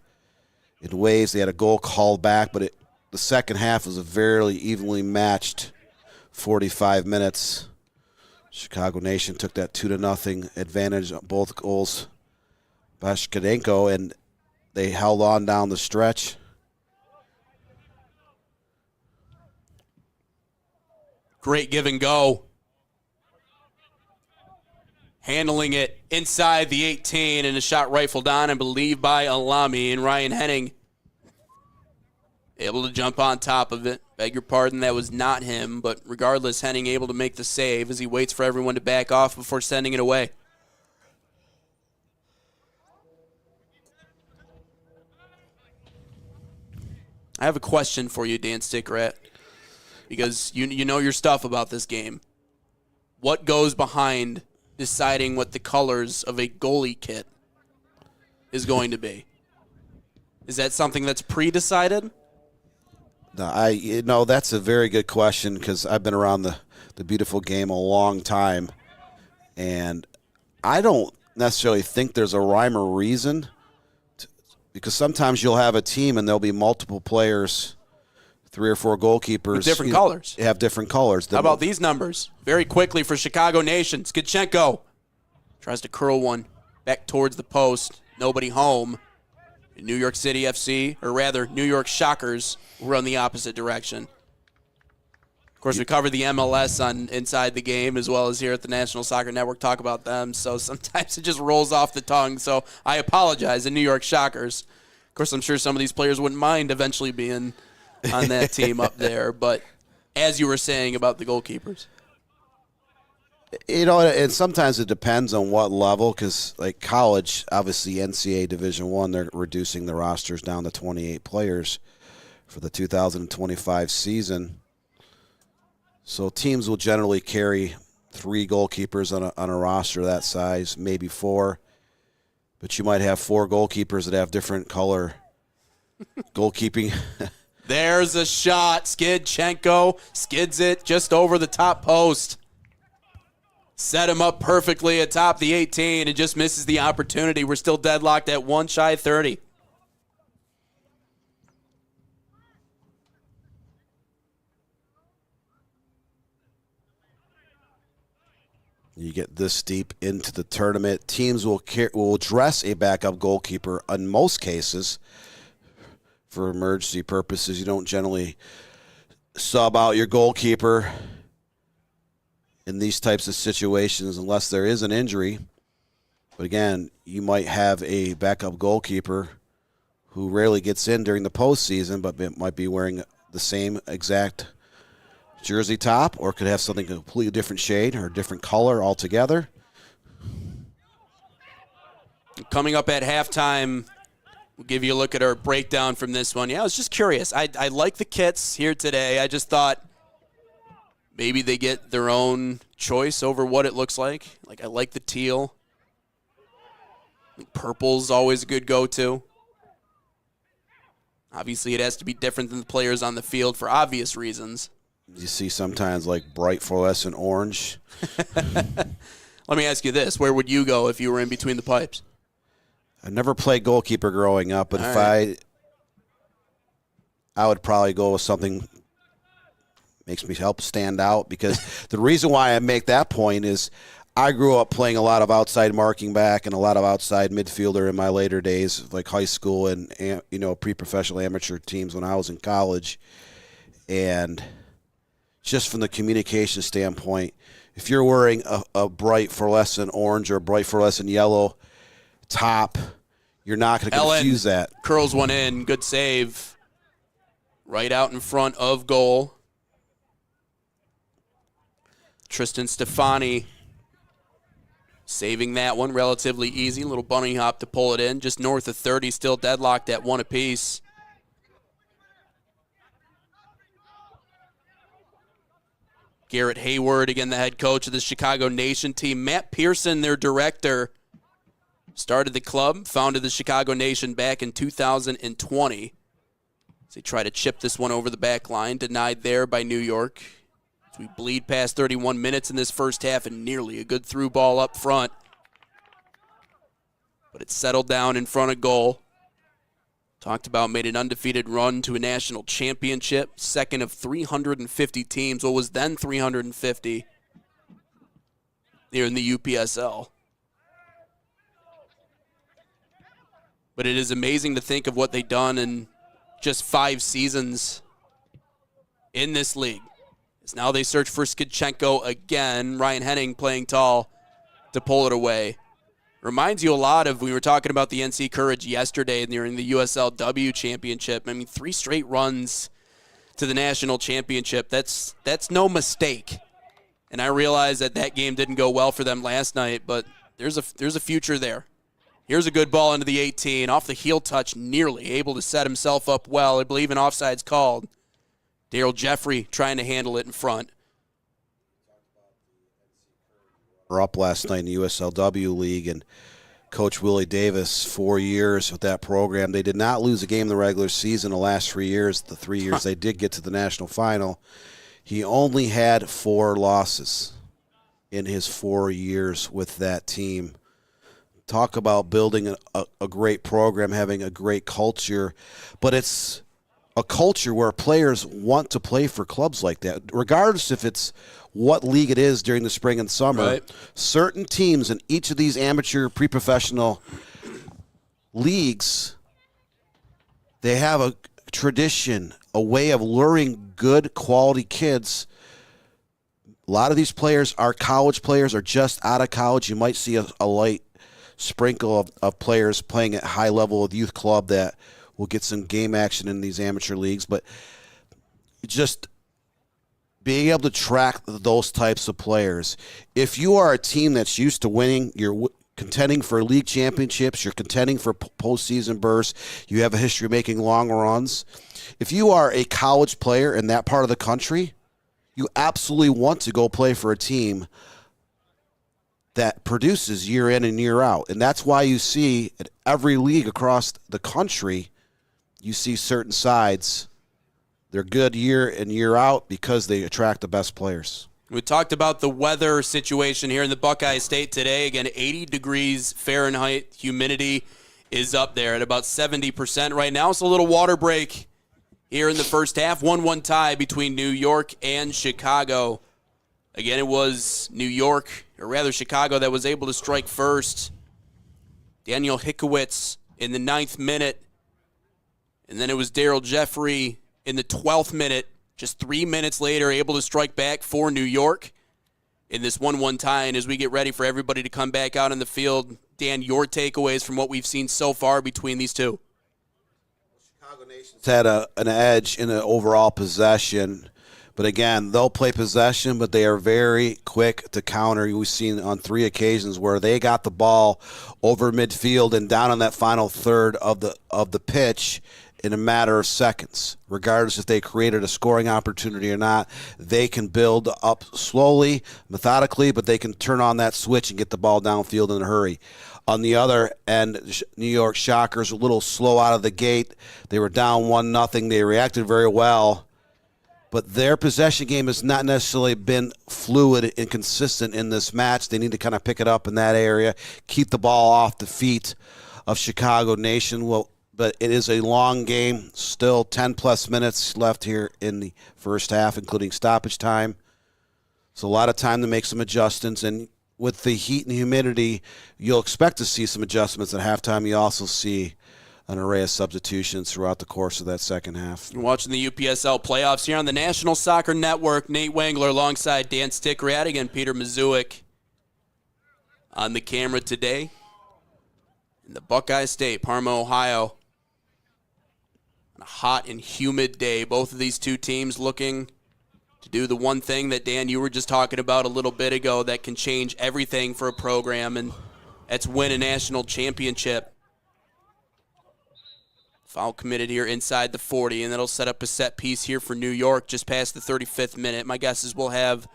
Speaker 2: in ways. They had a goal called back, but the second half was a very evenly matched 45 minutes. Chicago Nation took that 2-0 advantage on both goals by Shevchenko, and they held on down the stretch.
Speaker 1: Great give and go. Handling it inside the 18, and a shot rifled on, I believe, by Alami, and Ryan Henning able to jump on top of it. Beg your pardon, that was not him, but regardless, Henning able to make the save as he waits for everyone to back off before sending it away. I have a question for you, Dan Stickrat, because you know your stuff about this game. What goes behind deciding what the colors of a goalie kit is going to be? Is that something that's pre-decided?
Speaker 2: No, that's a very good question because I've been around the beautiful game a long time, and I don't necessarily think there's a rhyme or reason because sometimes you'll have a team and there'll be multiple players, 3 or 4 goalkeepers.
Speaker 1: With different colors.
Speaker 2: Have different colors.
Speaker 1: How about these numbers? Very quickly for Chicago Nation. Skitchenko tries to curl one back towards the post. Nobody home. New York City FC, or rather New York Shockers, run the opposite direction. Of course, we cover the MLS on Inside the Game as well as here at the National Soccer Network, talk about them. So sometimes it just rolls off the tongue. So I apologize, the New York Shockers. Of course, I'm sure some of these players wouldn't mind eventually being on that team up there. But as you were saying about the goalkeepers.
Speaker 2: And sometimes it depends on what level, because like college, obviously NCAA Division I, they're reducing the rosters down to 28 players for the 2025 season. So teams will generally carry 3 goalkeepers on a roster that size, maybe 4. But you might have 4 goalkeepers that have different color goalkeeping.
Speaker 1: There's a shot. Skidchenko skids it just over the top post. Set him up perfectly atop the 18 and just misses the opportunity. We're still deadlocked at 1 shy 30.
Speaker 2: You get this deep into the tournament, teams will dress a backup goalkeeper in most cases for emergency purposes. You don't generally sub out your goalkeeper in these types of situations unless there is an injury. But again, you might have a backup goalkeeper who rarely gets in during the postseason, but might be wearing the same exact jersey top, or could have something completely different shade or different color altogether.
Speaker 1: Coming up at halftime, we'll give you a look at our breakdown from this one. Yeah, I was just curious. I like the kits here today. I just thought maybe they get their own choice over what it looks like. Like, I like the teal. I think purple's always a good go-to. Obviously, it has to be different than the players on the field for obvious reasons.
Speaker 2: You see sometimes like bright fluorescent orange.
Speaker 1: Let me ask you this. Where would you go if you were in between the pipes?
Speaker 2: I never played goalkeeper growing up, but I would probably go with something makes me help stand out, because the reason why I make that point is I grew up playing a lot of outside marking back and a lot of outside midfielder in my later days, like high school and pre-professional amateur teams when I was in college. And just from the communication standpoint, if you're wearing a bright fluorescent orange or a bright fluorescent yellow top, you're not going to confuse that.
Speaker 1: Curls one in. Good save. Right out in front of goal. Tristan Stefani saving that one relatively easy. Little bunny hop to pull it in. Just north of 30, still deadlocked at 1 apiece. Garrett Hayward, again, the head coach of the Chicago Nation team. Matt Pearson, their director, started the club, founded the Chicago Nation back in 2020. As they try to chip this one over the back line, denied there by New York. As we bleed past 31 minutes in this first half, and nearly a good through ball up front. But it settled down in front of goal. Talked about made an undefeated run to a national championship, second of 350 teams, what was then 350 here in the UPSL. But it is amazing to think of what they've done in just 5 seasons in this league. As now they search for Skidchenko again. Ryan Henning playing tall to pull it away. Reminds you a lot of, we were talking about the NC Courage yesterday during the USLW championship. I mean, 3 straight runs to the national championship. That's no mistake. And I realize that game didn't go well for them last night, but there's a future there. Here's a good ball into the 18. Off the heel touch, nearly able to set himself up well. I believe an offside's called. Daryl Jeffrey trying to handle it in front.
Speaker 2: We're up last night in the USLW League, and Coach Willie Davis, 4 years with that program. They did not lose a game in the regular season the last 3 years. The 3 years they did get to the national final. He only had 4 losses in his 4 years with that team. Talk about building a great program, having a great culture, but it's a culture where players want to play for clubs like that, regardless if it's what league it is during the spring and summer.
Speaker 1: Right.
Speaker 2: Certain teams in each of these amateur pre-professional leagues, they have a tradition, a way of luring good quality kids. A lot of these players are college players or just out of college. You might see a light sprinkle of players playing at high level of youth club that we'll get some game action in these amateur leagues. But just being able to track those types of players. If you are a team that's used to winning, you're contending for league championships, you're contending for postseason bursts, you have a history of making long runs. If you are a college player in that part of the country, you absolutely want to go play for a team that produces year in and year out. And that's why you see at every league across the country, you see certain sides. They're good year in, year out because they attract the best players.
Speaker 1: We talked about the weather situation here in the Buckeye State today. Again, 80 degrees Fahrenheit. Humidity is up there at about 70% right now. It's a little water break here in the first half. 1-1 tie between New York and Chicago. Again, it was New York, or rather Chicago, that was able to strike first. Daniel Hickowitz in the 9th minute. And then it was Daryl Jeffrey in the 12th minute. Just 3 minutes later, able to strike back for New York in this 1-1 tie. And as we get ready for everybody to come back out in the field, Dan, your takeaways from what we've seen so far between these two.
Speaker 2: Chicago Nation's had an edge in the overall possession. But again, they'll play possession, but they are very quick to counter. We've seen on 3 occasions where they got the ball over midfield and down on that final third of the pitch in a matter of seconds. Regardless if they created a scoring opportunity or not, they can build up slowly, methodically, but they can turn on that switch and get the ball downfield in a hurry. On the other end, New York Shockers a little slow out of the gate. They were down 1-0. They reacted very well. But their possession game has not necessarily been fluid and consistent in this match. They need to kind of pick it up in that area, keep the ball off the feet of Chicago Nation. But it is a long game, still 10-plus minutes left here in the first half, including stoppage time. So a lot of time to make some adjustments. And with the heat and humidity, you'll expect to see some adjustments at halftime. You also see an array of substitutions throughout the course of that second half.
Speaker 1: You're watching the UPSL playoffs here on the National Soccer Network. Nate Wangler alongside Dan Stickrad, and Peter Mazuik on the camera today in the Buckeye State, Parma, Ohio. On a hot and humid day. Both of these two teams looking to do the one thing that, Dan, you were just talking about a little bit ago that can change everything for a program, and that's win a national championship. Foul committed here inside the 40, and that'll set up a set piece here for New York just past the 35th minute. My guess is we'll have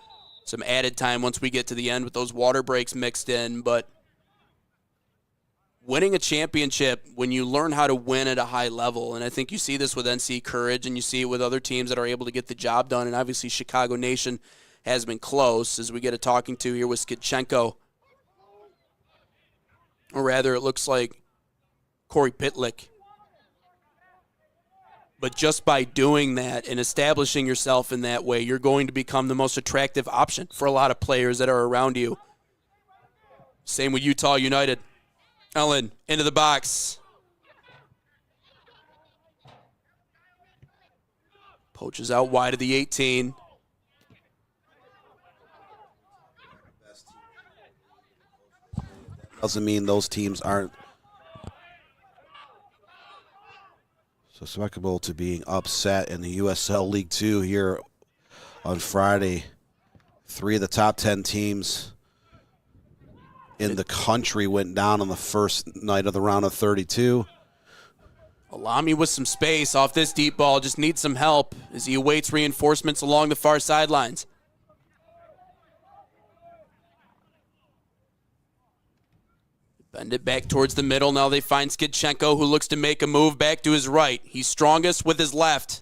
Speaker 1: some added time once we get to the end with those water breaks mixed in, but winning a championship, when you learn how to win at a high level, and I think you see this with NC Courage and you see it with other teams that are able to get the job done, and obviously Chicago Nation has been close as we get a talking to here with Skidchenko. Or rather, it looks like Corey Pitlick. But just by doing that and establishing yourself in that way, you're going to become the most attractive option for a lot of players that are around you. Same with Utah United. Ellen, into the box. Poaches out wide of the 18.
Speaker 2: Doesn't mean those teams aren't susceptible to being upset in the USL League 2 here on Friday. 3 of the top 10 teams in the country went down on the first night of the round of 32.
Speaker 1: Alami with some space off this deep ball. Just needs some help as he awaits reinforcements along the far sidelines. Bend it back towards the middle. Now they find Skidchenko, who looks to make a move back to his right. He's strongest with his left.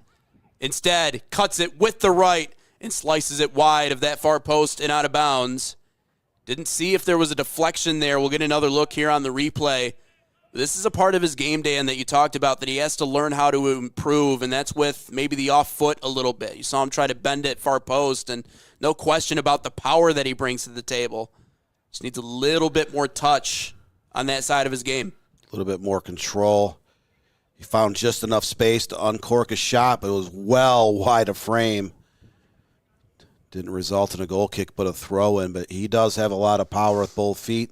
Speaker 1: Instead, cuts it with the right and slices it wide of that far post and out of bounds. Didn't see if there was a deflection there. We'll get another look here on the replay. This is a part of his game, Dan, that you talked about, that he has to learn how to improve, and that's with maybe the off foot a little bit. You saw him try to bend it far post, and no question about the power that he brings to the table. Just needs a little bit more touch on that side of his game.
Speaker 2: A little bit more control. He found just enough space to uncork a shot, but it was well wide of frame. Didn't result in a goal kick, but a throw-in. But he does have a lot of power with both feet.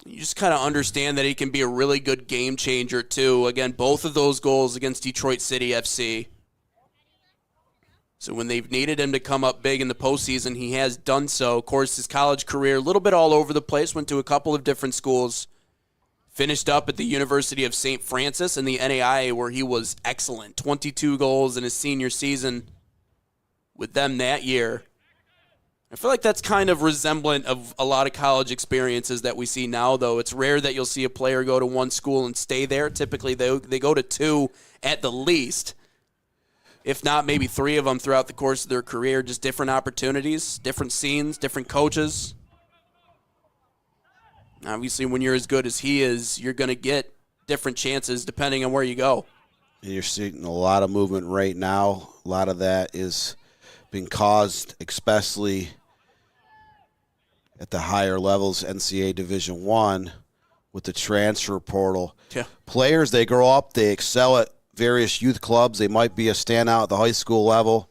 Speaker 1: You just kind of understand that he can be a really good game changer, too. Again, both of those goals against Detroit City FC. So when they've needed him to come up big in the postseason, he has done so. Of course, his college career, a little bit all over the place, went to a couple of different schools. Finished up at the University of St. Francis in the NAIA, where he was excellent. 22 goals in his senior season with them that year. I feel like that's kind of resemblant of a lot of college experiences that we see now, though. It's rare that you'll see a player go to one school and stay there. Typically, they go to two at the least, if not maybe three of them throughout the course of their career. Just different opportunities, different scenes, different coaches. Obviously, when you're as good as he is, you're going to get different chances depending on where you go.
Speaker 2: You're seeing a lot of movement right now. A lot of that is being caused, especially at the higher levels, NCAA Division I, with the transfer portal.
Speaker 1: Yeah.
Speaker 2: Players, they grow up, they excel at various youth clubs. They might be a standout at the high school level.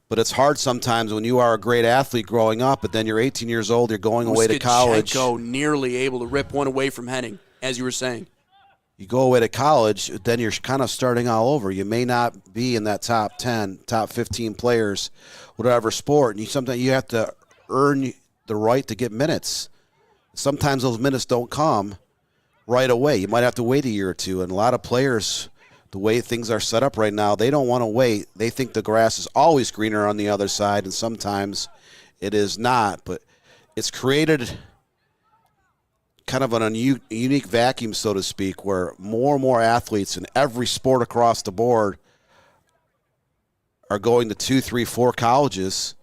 Speaker 2: But it's hard sometimes when you are a great athlete growing up, but then you're 18 years old, you're going away to college.
Speaker 1: Nearly able to rip one away from Henning, as you were saying.
Speaker 2: You go away to college, then you're kind of starting all over. You may not be in that top 10, top 15 players, whatever sport. And sometimes you have to earn the right to get minutes. Sometimes those minutes don't come right away. You might have to wait a year or two. And a lot of players, the way things are set up right now, they don't want to wait. They think the grass is always greener on the other side, and sometimes it is not. But it's created kind of an unique vacuum, so to speak, where more and more athletes in every sport across the board are going to 2, 3, 4 colleges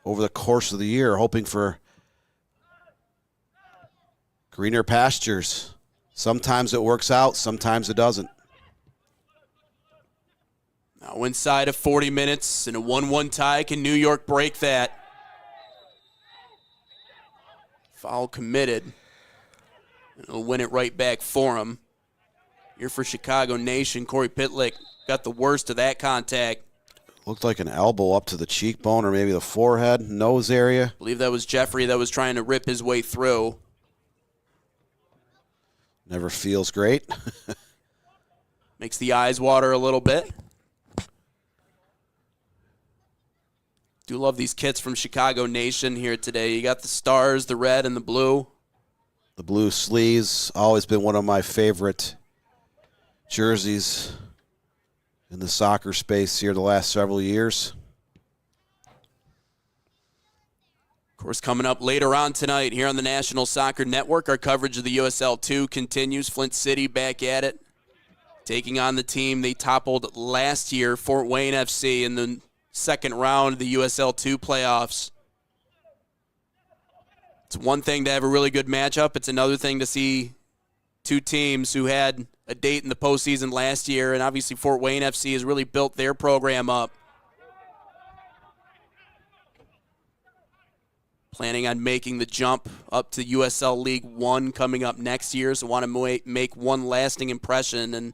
Speaker 2: over the course of the year, hoping for greener pastures. Sometimes it works out, sometimes it doesn't.
Speaker 1: Now inside of 40 minutes in a 1-1 tie, can New York break that? Foul committed. It'll win it right back for him. Here for Chicago Nation, Corey Pitlick got the worst of that contact.
Speaker 2: Looked like an elbow up to the cheekbone or maybe the forehead, nose area.
Speaker 1: I believe that was Jeffrey that was trying to rip his way through.
Speaker 2: Never feels great.
Speaker 1: Makes the eyes water a little bit. Do love these kits from Chicago Nation here today. You got the stars, the red, and the blue.
Speaker 2: The blue sleeves, always been one of my favorite jerseys in the soccer space here the last several years.
Speaker 1: Of course, coming up later on tonight here on the National Soccer Network, our coverage of the USL 2 continues. Flint City back at it, taking on the team they toppled last year, Fort Wayne FC, in the second round of the USL 2 playoffs. It's one thing to have a really good matchup. It's another thing to see two teams who had a date in the postseason last year, and obviously Fort Wayne FC has really built their program up. Planning on making the jump up to USL League One coming up next year, so want to make one lasting impression, and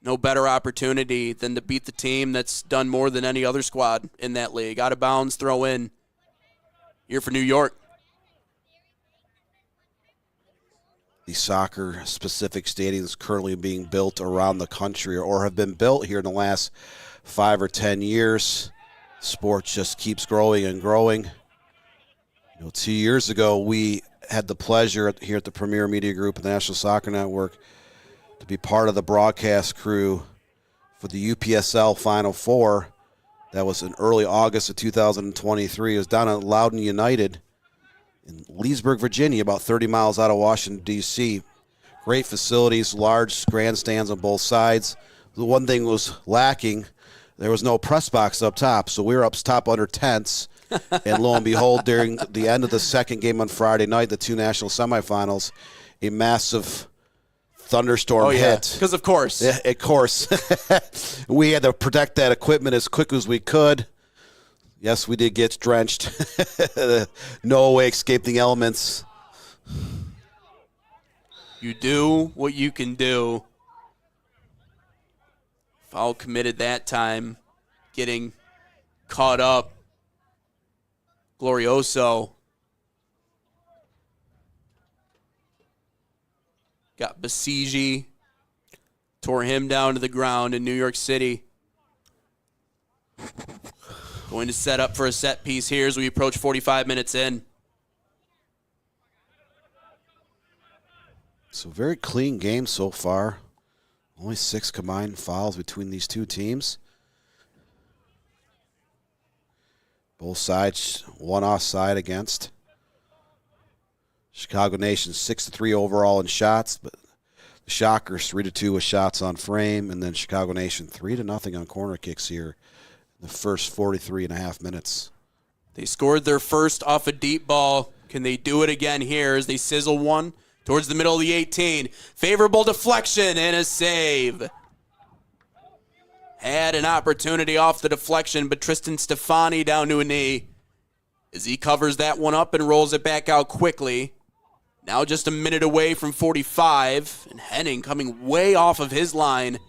Speaker 1: no better opportunity than to beat the team that's done more than any other squad in that league. Out of bounds, throw in here for New York.
Speaker 2: The soccer-specific stadiums currently being built around the country or have been built here in the last 5 or 10 years. Sport just keeps growing and growing. 2 years ago, we had the pleasure here at the Premier Media Group and the National Soccer Network to be part of the broadcast crew for the UPSL Final Four. That was in early August of 2023. It was down at Loudoun United in Leesburg, Virginia, about 30 miles out of Washington, D.C. Great facilities, large grandstands on both sides. The one thing was lacking, there was no press box up top, so we were up top under tents. And lo and behold, during the end of the second game on Friday night, the two national semifinals, a massive thunderstorm hit.
Speaker 1: Because of course.
Speaker 2: Yeah, of course. We had to protect that equipment as quick as we could. Yes, we did get drenched. No way escaping the elements.
Speaker 1: You do what you can do. Foul committed that time. Getting caught up. Glorioso. Got Basiji. Tore him down to the ground in New York City. Going to set up for a set piece here as we approach 45 minutes in.
Speaker 2: So very clean game so far. Only 6 combined fouls between these two teams. Both sides, one offside against. Chicago Nation 6-3 overall in shots, but the Shockers 3-2 with shots on frame, and then Chicago Nation 3-0 on corner kicks here in the first 43 and a half minutes.
Speaker 1: They scored their first off a deep ball. Can they do it again here as they sizzle one towards the middle of the 18? Favorable deflection and a save. Had an opportunity off the deflection, but Tristan Stefani down to a knee as he covers that one up and rolls it back out quickly. Now just a minute away from 45, and Henning coming way off of his line,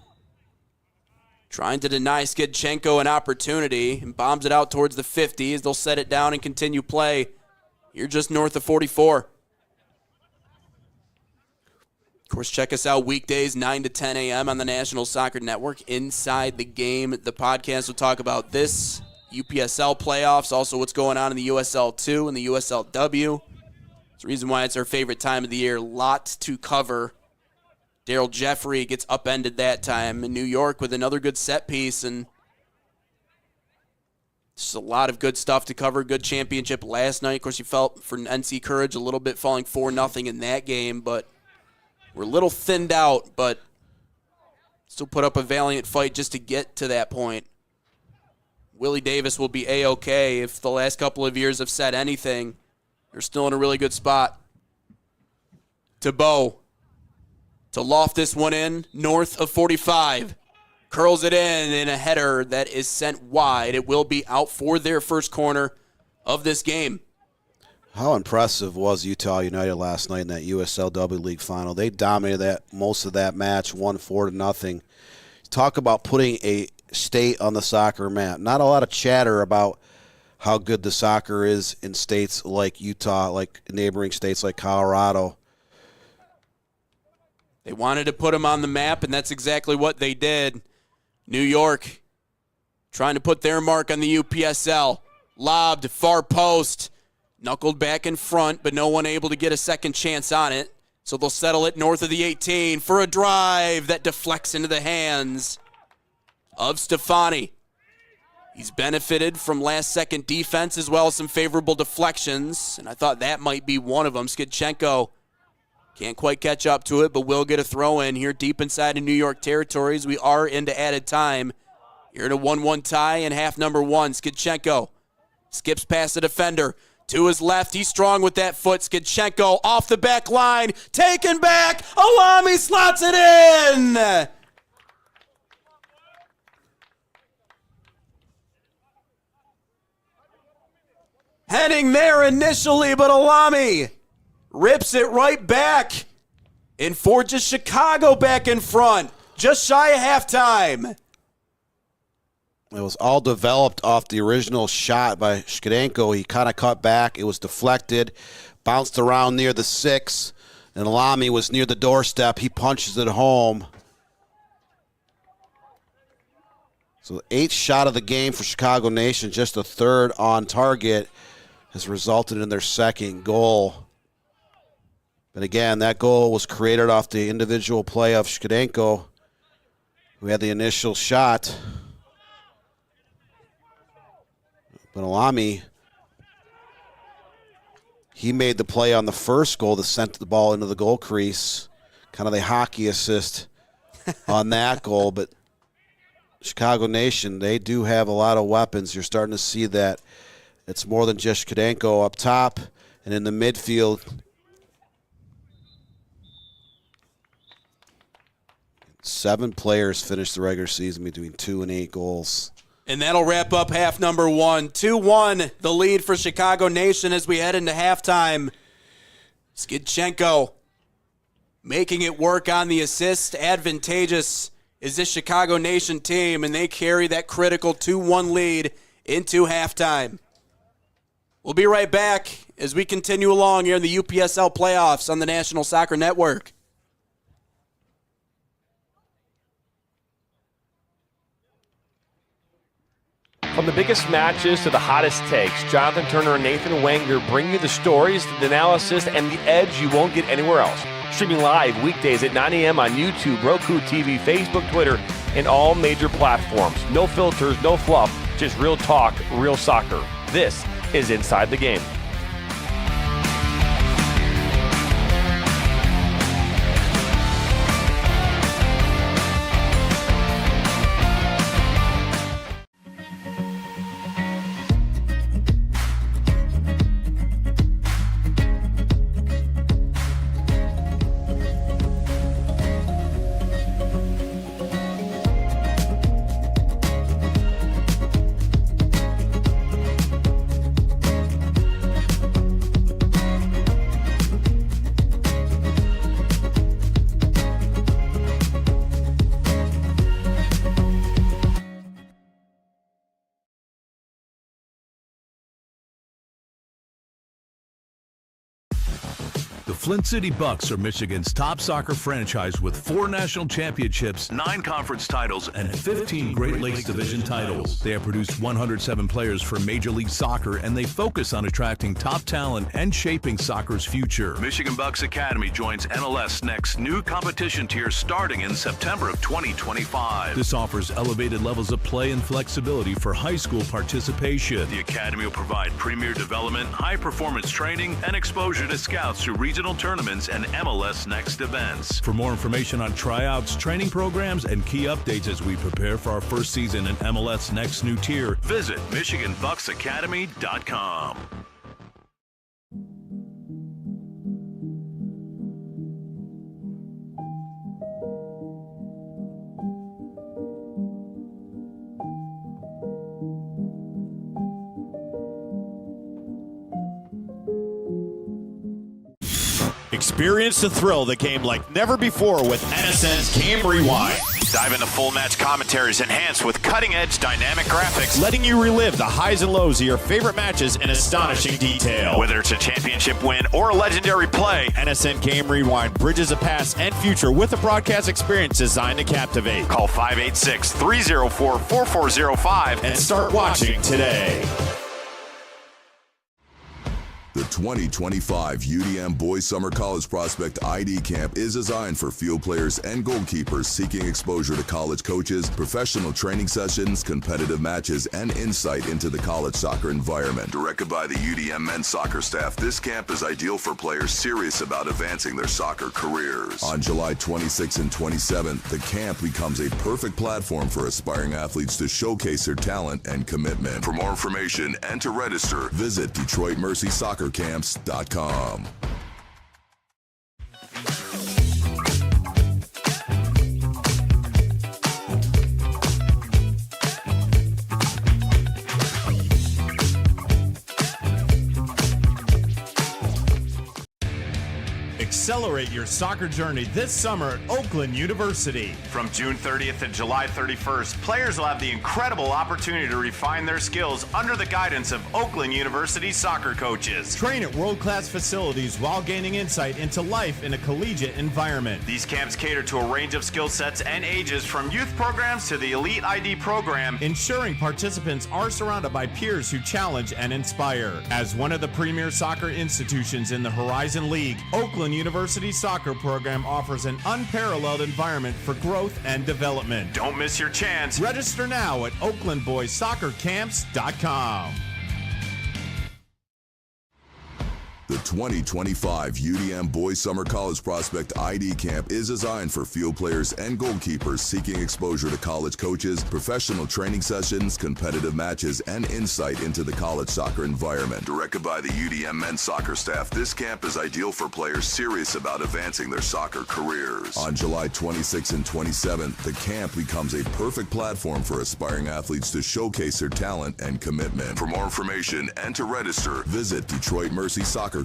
Speaker 1: trying to deny Skidchenko an opportunity, and bombs it out towards the 50 as they'll set it down and continue play. You're just north of 44. Of course, check us out weekdays, 9 to 10 a.m. on the National Soccer Network. Inside the Game, the podcast will talk about this, UPSL playoffs, also what's going on in the USL 2 and the USLW. It's the reason why it's our favorite time of the year. Lot to cover. Daryl Jeffrey gets upended that time in New York with another good set piece, and just a lot of good stuff to cover. Good championship last night. Of course, you felt for NC Courage a little bit falling 4-0 in that game, but we're a little thinned out, but still put up a valiant fight just to get to that point. Willie Davis will be A-OK. If the last couple of years have said anything, they're still in a really good spot. To Bo. To loft this one in, north of 45. Curls it in a header that is sent wide. It will be out for their first corner of this game.
Speaker 2: How impressive was Utah United last night in that USLW League final? They dominated most of that match, won 4-0. Talk about putting a state on the soccer map. Not a lot of chatter about how good the soccer is in states like Utah, like neighboring states like Colorado.
Speaker 1: They wanted to put them on the map, and that's exactly what they did. New York trying to put their mark on the UPSL. Lobbed, far post. Knuckled back in front, but no one able to get a second chance on it. So they'll settle it north of the 18 for a drive that deflects into the hands of Stefani. He's benefited from last-second defense as well as some favorable deflections, and I thought that might be one of them. Skidchenko can't quite catch up to it, but will get a throw in here deep inside of New York territories. We are into added time. You're in a 1-1 tie in half number one. Skidchenko skips past the defender. To his left, he's strong with that foot. Skidchenko off the back line, taken back. Alami slots it in. Henning there initially, but Alami rips it right back and forges Chicago back in front, just shy of halftime.
Speaker 2: It was all developed off the original shot by Shkadenko. He kind of cut back. It was deflected, bounced around near the 6, and Alami was near the doorstep. He punches it home. So the 8th shot of the game for Chicago Nation, just a third on target, has resulted in their second goal. But again, that goal was created off the individual play of Shkadenko, who had the initial shot. But Alami, he made the play on the first goal that sent the ball into the goal crease. Kind of the hockey assist on that goal. But Chicago Nation, they do have a lot of weapons. You're starting to see that it's more than just Shkadenko up top and in the midfield. Seven players finished the regular season between 2 and 8 goals.
Speaker 1: And that'll wrap up half number one. 2-1, the lead for Chicago Nation as we head into halftime. Skidchenko making it work on the assist. Advantageous is this Chicago Nation team, and they carry that critical 2-1 lead into halftime. We'll be right back as we continue along here in the UPSL playoffs on the National Soccer Network.
Speaker 3: From the biggest matches to the hottest takes, Jonathan Turner and Nathan Wenger bring you the stories, the analysis, and the edge you won't get anywhere else. Streaming live weekdays at 9 a.m. on YouTube, Roku TV, Facebook, Twitter, and all major platforms. No filters, no fluff, just real talk, real soccer. This is Inside the Game.
Speaker 4: The Flint City Bucks are Michigan's top soccer franchise with 4 national championships, 9 conference titles, and 15 Great Lakes Division titles. They have produced 107 players for Major League Soccer, and they focus on attracting top talent and shaping soccer's future. Michigan Bucks Academy joins MLS Next new competition tier starting in September of 2025. This offers elevated levels of play and flexibility for high school participation. The Academy will provide premier development, high-performance training, and exposure to scouts through regional tournaments and MLS Next events. For more information on tryouts, training programs, and key updates as we prepare for our first season in MLS Next new tier, visit MichiganBucksAcademy.com.
Speaker 5: Experience the thrill of the game like never before with NSN's Game Rewind.
Speaker 6: Dive into full match commentaries enhanced with cutting-edge dynamic graphics,
Speaker 5: Letting you relive the highs and lows of your favorite matches in astonishing detail.
Speaker 6: whether it's a championship win or a legendary play.
Speaker 5: NSN Game Rewind bridges the past and future with a broadcast experience designed to captivate.
Speaker 6: Call 586-304-4405
Speaker 5: And start watching today.
Speaker 7: The 2025 UDM Boys Summer College Prospect ID Camp is designed for field players and goalkeepers seeking exposure to college coaches, professional training sessions, competitive matches, and insight into the college soccer environment. Directed by the UDM men's soccer staff, this camp is ideal for players serious about advancing their soccer careers. On July 26th and 27th, the camp becomes a perfect platform for aspiring athletes to showcase their talent and commitment. For more information and to register, visit DetroitMercySoccerCamps.com.
Speaker 5: Accelerate your soccer journey this summer at Oakland University.
Speaker 6: From June 30th to July 31st, players will have the incredible opportunity to refine their skills under the guidance of Oakland University soccer coaches.
Speaker 5: Train at world-class facilities while gaining insight into life in a collegiate environment.
Speaker 6: These camps cater to a range of skill sets and ages, from youth programs to the Elite ID program,
Speaker 5: Ensuring participants are surrounded by peers who challenge and inspire. As one of the premier soccer institutions in the Horizon League, Oakland University soccer program offers an unparalleled environment for growth and development.
Speaker 6: Don't miss your chance.
Speaker 5: Register now at OaklandBoysSoccerCamps.com.
Speaker 7: The 2025 UDM Boys Summer College Prospect ID Camp is designed for field players and goalkeepers seeking exposure to college coaches, professional training sessions, competitive matches, and insight into the college soccer environment. Directed by the UDM men's soccer staff, this camp is ideal for players serious about advancing their soccer careers. On July 26th and 27th, the camp becomes a perfect platform for aspiring athletes to showcase their talent and commitment. For more information and to register, visit DetroitMercySoccerCamps.com.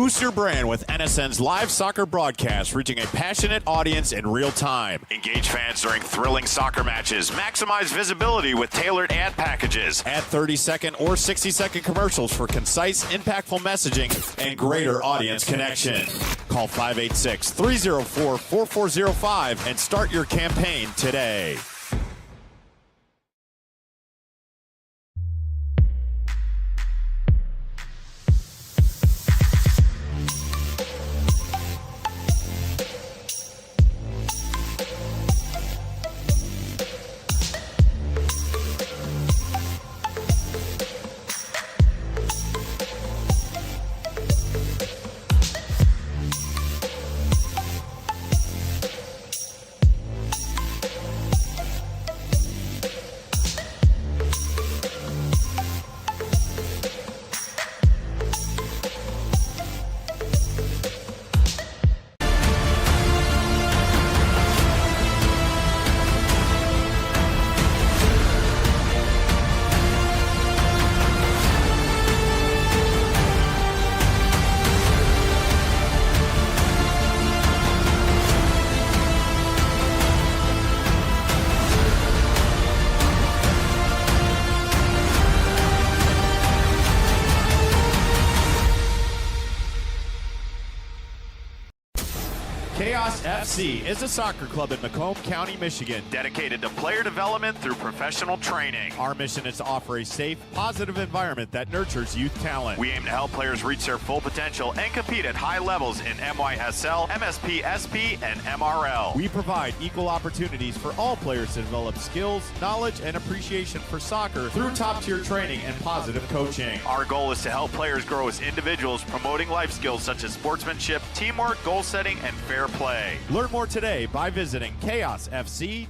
Speaker 5: Boost your brand with NSN's live soccer broadcast, reaching a passionate audience in real time.
Speaker 6: Engage fans during thrilling soccer matches. Maximize visibility with tailored ad packages.
Speaker 5: Add 30-second or 60-second commercials for concise, impactful messaging and greater audience connection. Call 586-304-4405 and start your campaign today. Chaos FC is a soccer club in Macomb County, Michigan.
Speaker 6: Dedicated to player development through professional training.
Speaker 5: Our mission is to offer a safe, positive environment that nurtures youth talent.
Speaker 6: We aim to help players reach their full potential and compete at high levels in MYSL, MSP, SP, and MRL.
Speaker 5: We provide equal opportunities for all players to develop skills, knowledge, and appreciation for soccer through top-tier training and positive coaching.
Speaker 6: Our goal is to help players grow as individuals, promoting life skills such as sportsmanship, teamwork, goal setting, and fair play.
Speaker 5: Learn more today by visiting chaosfc.us.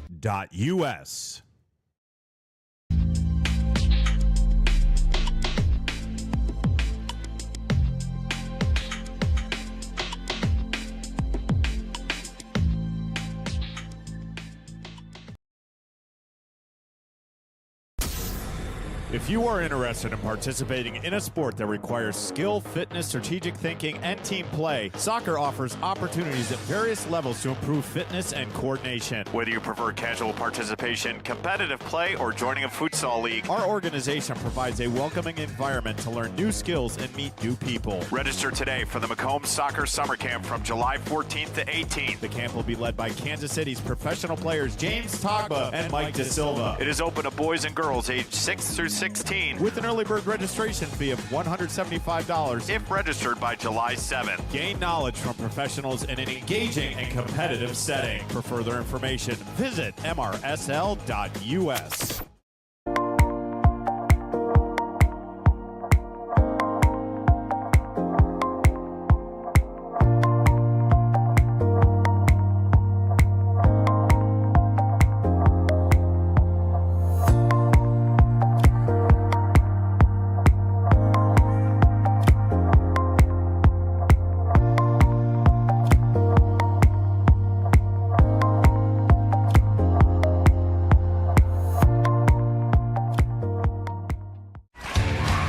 Speaker 5: If you are interested in participating in a sport that requires skill, fitness, strategic thinking, and team play, soccer offers opportunities at various levels to improve fitness and coordination.
Speaker 6: Whether you prefer casual participation, competitive play, or joining a futsal league,
Speaker 5: our organization provides a welcoming environment to learn new skills and meet new people.
Speaker 6: Register today for the Macomb Soccer Summer Camp from July 14th to 18th.
Speaker 5: The camp will be led by Kansas City's professional players James Togba and Mike De Silva.
Speaker 6: It is open to boys and girls aged 6 through 16
Speaker 5: with an early bird registration fee of $175
Speaker 6: if registered by July 7th.
Speaker 5: Gain knowledge from professionals in an engaging and competitive setting. For further information, visit mrsl.us.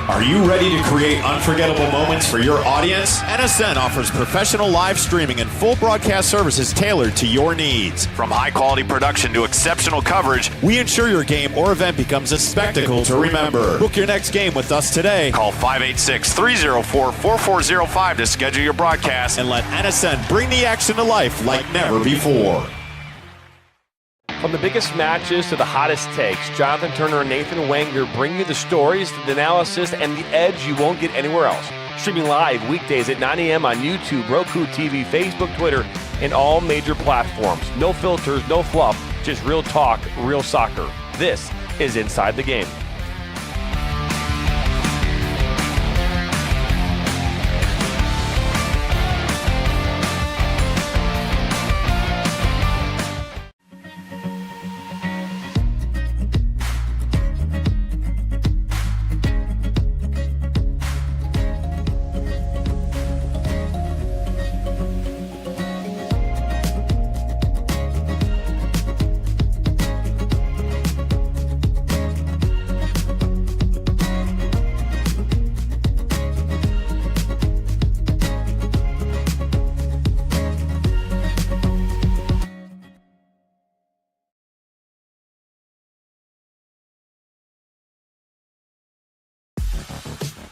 Speaker 5: Are you ready to create unforgettable moments for your audience? NSN offers professional live streaming and full broadcast services tailored to your needs.
Speaker 6: From high-quality production to exceptional coverage,
Speaker 5: we ensure your game or event becomes a spectacle to remember. Book your next game with us today.
Speaker 6: Call 586-304-4405 to schedule your broadcast
Speaker 5: and let NSN bring the action to life like never before.
Speaker 3: From the biggest matches to the hottest takes, Jonathan Turner and Nathan Wenger bring you the stories, the analysis, and the edge you won't get anywhere else. Streaming live weekdays at 9 a.m. on YouTube, Roku TV, Facebook, Twitter, and all major platforms. No filters, no fluff, just real talk, real soccer. This is Inside the Game.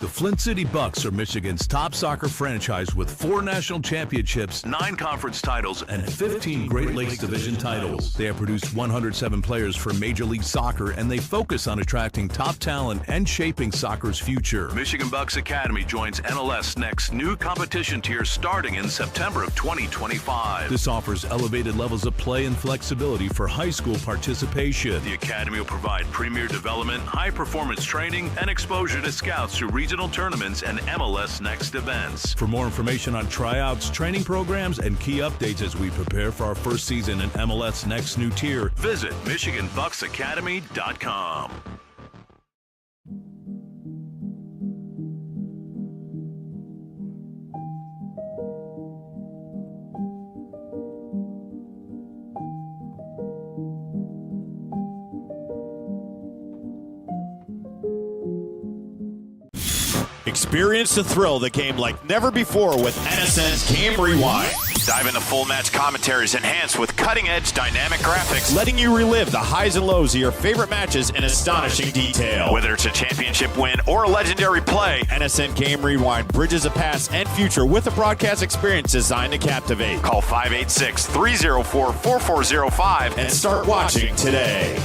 Speaker 4: The Flint City Bucks are Michigan's top soccer franchise with 4 national championships, 9 conference titles, and 15 Great Lakes Division titles. They have produced 107 players for Major League Soccer, and they focus on attracting top talent and shaping soccer's future. Michigan Bucks Academy joins MLS Next new competition tier starting in September of 2025. This offers elevated levels of play and flexibility for high school participation. The Academy will provide premier development, high-performance training, and exposure to scouts through regional tournaments and MLS Next events. For more information on tryouts, training programs, and key updates as we prepare for our first season in MLS Next new tier, visit MichiganBucksAcademy.com.
Speaker 5: Experience the thrill of the game like never before with NSN's Game Rewind.
Speaker 6: Dive into full match commentaries enhanced with cutting-edge dynamic graphics,
Speaker 5: Letting you relive the highs and lows of your favorite matches in astonishing detail.
Speaker 6: whether it's a championship win or a legendary play.
Speaker 5: NSN Game Rewind bridges the past and future with a broadcast experience designed to captivate.
Speaker 6: Call 586-304-4405
Speaker 5: And start watching today.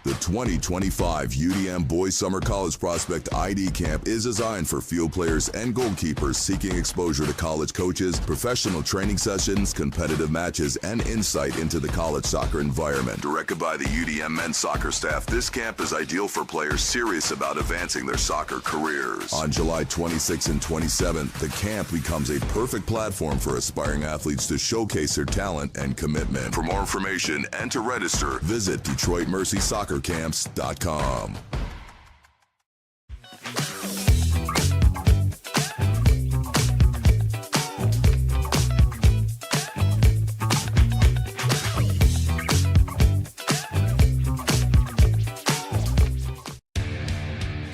Speaker 7: The 2025 UDM Boys Summer College Prospect ID Camp is designed for field players and goalkeepers seeking exposure to college coaches, professional training sessions, competitive matches, and insight into the college soccer environment. Directed by the UDM men's soccer staff, this camp is ideal for players serious about advancing their soccer careers. On July 26th and 27th, the camp becomes a perfect platform for aspiring athletes to showcase their talent and commitment. For more information and to register, visit DetroitMercySoccerCamps.com.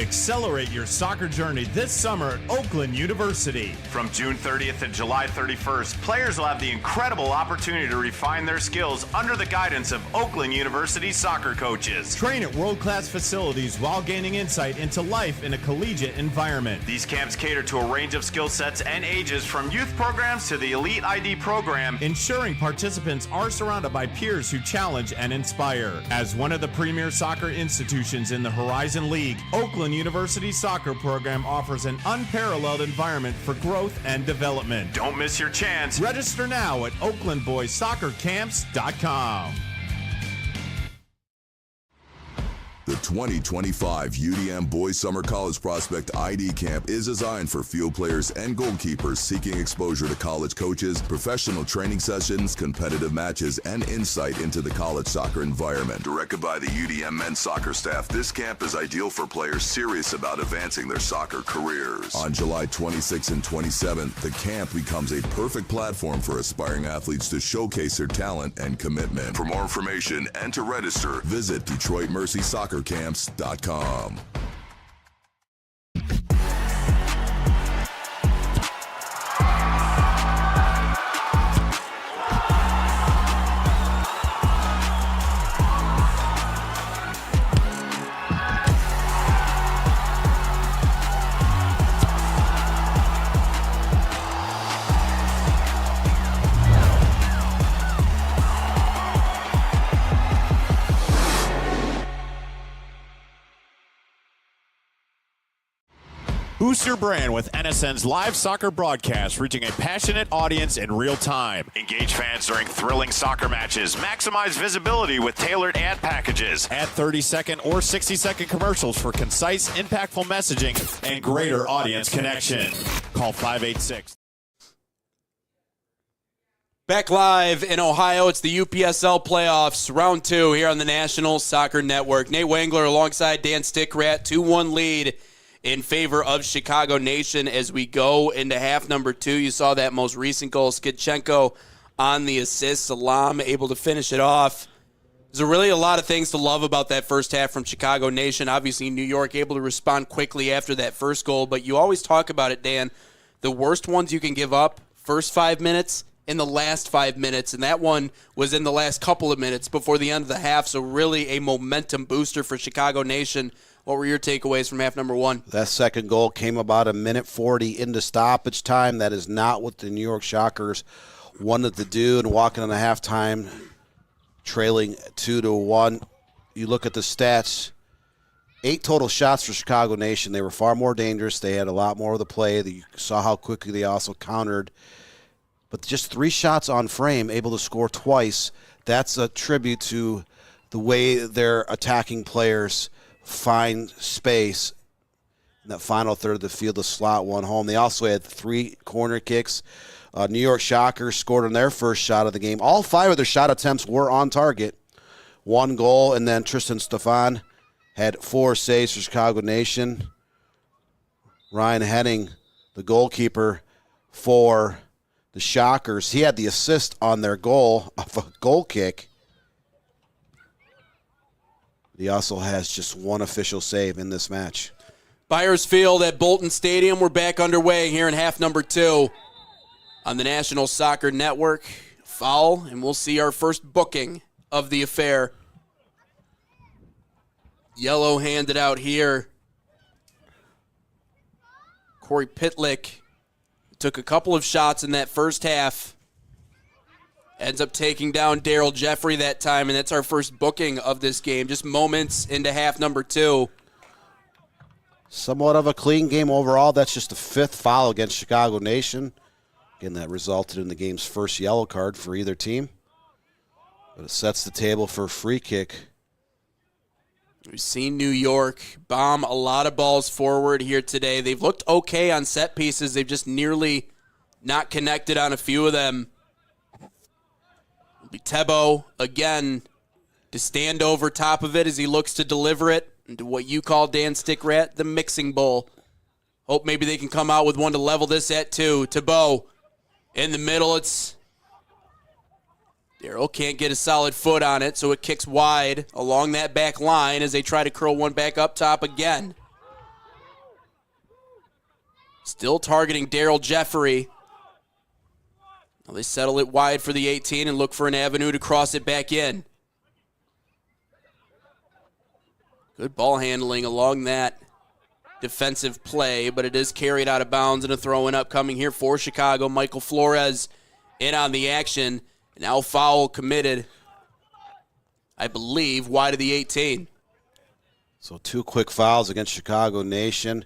Speaker 5: Accelerate your soccer journey this summer at Oakland University.
Speaker 6: From June 30th to July 31st, players will have the incredible opportunity to refine their skills under the guidance of Oakland University soccer coaches.
Speaker 5: Train at world-class facilities while gaining insight into life in a collegiate environment.
Speaker 6: These camps cater to a range of skill sets and ages, from youth programs to the Elite ID program,
Speaker 5: Ensuring participants are surrounded by peers who challenge and inspire. As one of the premier soccer institutions in the Horizon League, Oakland University soccer program offers an unparalleled environment for growth and development.
Speaker 6: Don't miss your chance.
Speaker 5: Register now at OaklandBoysSoccerCamps.com.
Speaker 7: The 2025 UDM Boys Summer College Prospect ID Camp is designed for field players and goalkeepers seeking exposure to college coaches, professional training sessions, competitive matches, and insight into the college soccer environment. Directed by the UDM men's soccer staff, this camp is ideal for players serious about advancing their soccer careers. On July 26th and 27th, the camp becomes a perfect platform for aspiring athletes to showcase their talent and commitment. For more information and to register, visit DetroitMercySoccerCamps.com.
Speaker 5: Boost your brand with NSN's live soccer broadcast, reaching a passionate audience in real time.
Speaker 6: Engage fans during thrilling soccer matches. Maximize visibility with tailored ad packages.
Speaker 5: Add 30-second or 60-second commercials for concise, impactful messaging and greater audience connection. Call 586.
Speaker 1: Back live in Ohio, it's the UPSL playoffs, round 2 here on the National Soccer Network. Nate Wangler alongside Dan Stickrat, 2-1 lead in favor of Chicago Nation as we go into half number 2. You saw that most recent goal, Skidchenko on the assist. Salam able to finish it off. There's really a lot of things to love about that first half from Chicago Nation. Obviously, New York able to respond quickly after that first goal, but you always talk about it, Dan. The worst ones you can give up, first 5 minutes in the last 5 minutes, and that one was in the last couple of minutes before the end of the half, so really a momentum booster for Chicago Nation What were your takeaways from half number one?
Speaker 2: That second goal came about 1:40 into stoppage time. That is not what the New York Shockers wanted to do, and walking on the halftime, trailing 2-1. You look at the stats, 8 total shots for Chicago Nation. They were far more dangerous. They had a lot more of the play. You saw how quickly they also countered. But just 3 shots on frame, able to score twice. That's a tribute to the way their attacking players find space in that final third of the field to slot one home. They also had 3 corner kicks. New York Shockers scored on their first shot of the game. All 5 of their shot attempts were on target. 1 goal, and then Tristan Stefan had 4 saves for Chicago Nation. Ryan Henning, the goalkeeper for the Shockers, he had the assist on their goal off a goal kick. He also has just 1 official save in this match.
Speaker 1: Byers Field at Bolton Stadium. We're back underway here in half number 2 on the National Soccer Network. Foul, and we'll see our first booking of the affair. Yellow handed out here. Corey Pitlick took a couple of shots in that first half. Ends up taking down Daryl Jeffrey that time, and that's our first booking of this game. Just moments into half number 2.
Speaker 2: Somewhat of a clean game overall. That's just the 5th foul against Chicago Nation. Again, that resulted in the game's first yellow card for either team. But it sets the table for a free kick.
Speaker 1: We've seen New York bomb a lot of balls forward here today. They've looked okay on set pieces. They've just nearly not connected on a few of them. It'll be Tebow again to stand over top of it as he looks to deliver it into what you call, Dan Stickrat, the mixing bowl. Hope maybe they can come out with one to level this at 2. Tebow in the middle. It's Daryl can't get a solid foot on it, so it kicks wide along that back line as they try to curl one back up top again. Still targeting Daryl Jeffrey. Well, they settle it wide for the 18 and look for an avenue to cross it back in. Good ball handling along that defensive play, but it is carried out of bounds and a throw-in upcoming here for Chicago. Michael Flores in on the action. Now foul committed, I believe, wide of the 18.
Speaker 2: So 2 quick fouls against Chicago Nation.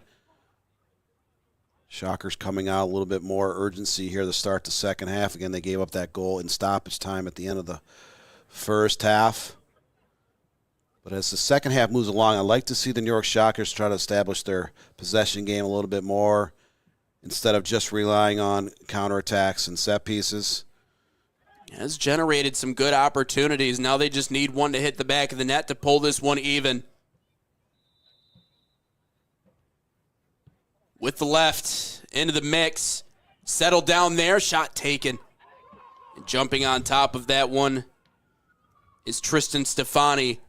Speaker 2: Shockers coming out a little bit more urgency here to start the second half. Again, they gave up that goal in stoppage time at the end of the first half. But as the second half moves along, I'd like to see the New York Shockers try to establish their possession game a little bit more instead of just relying on counterattacks and set pieces.
Speaker 1: Has generated some good opportunities. Now they just need one to hit the back of the net to pull this one even. With the left into the mix. Settled down there. Shot taken. And jumping on top of that one is Tristan Stefani.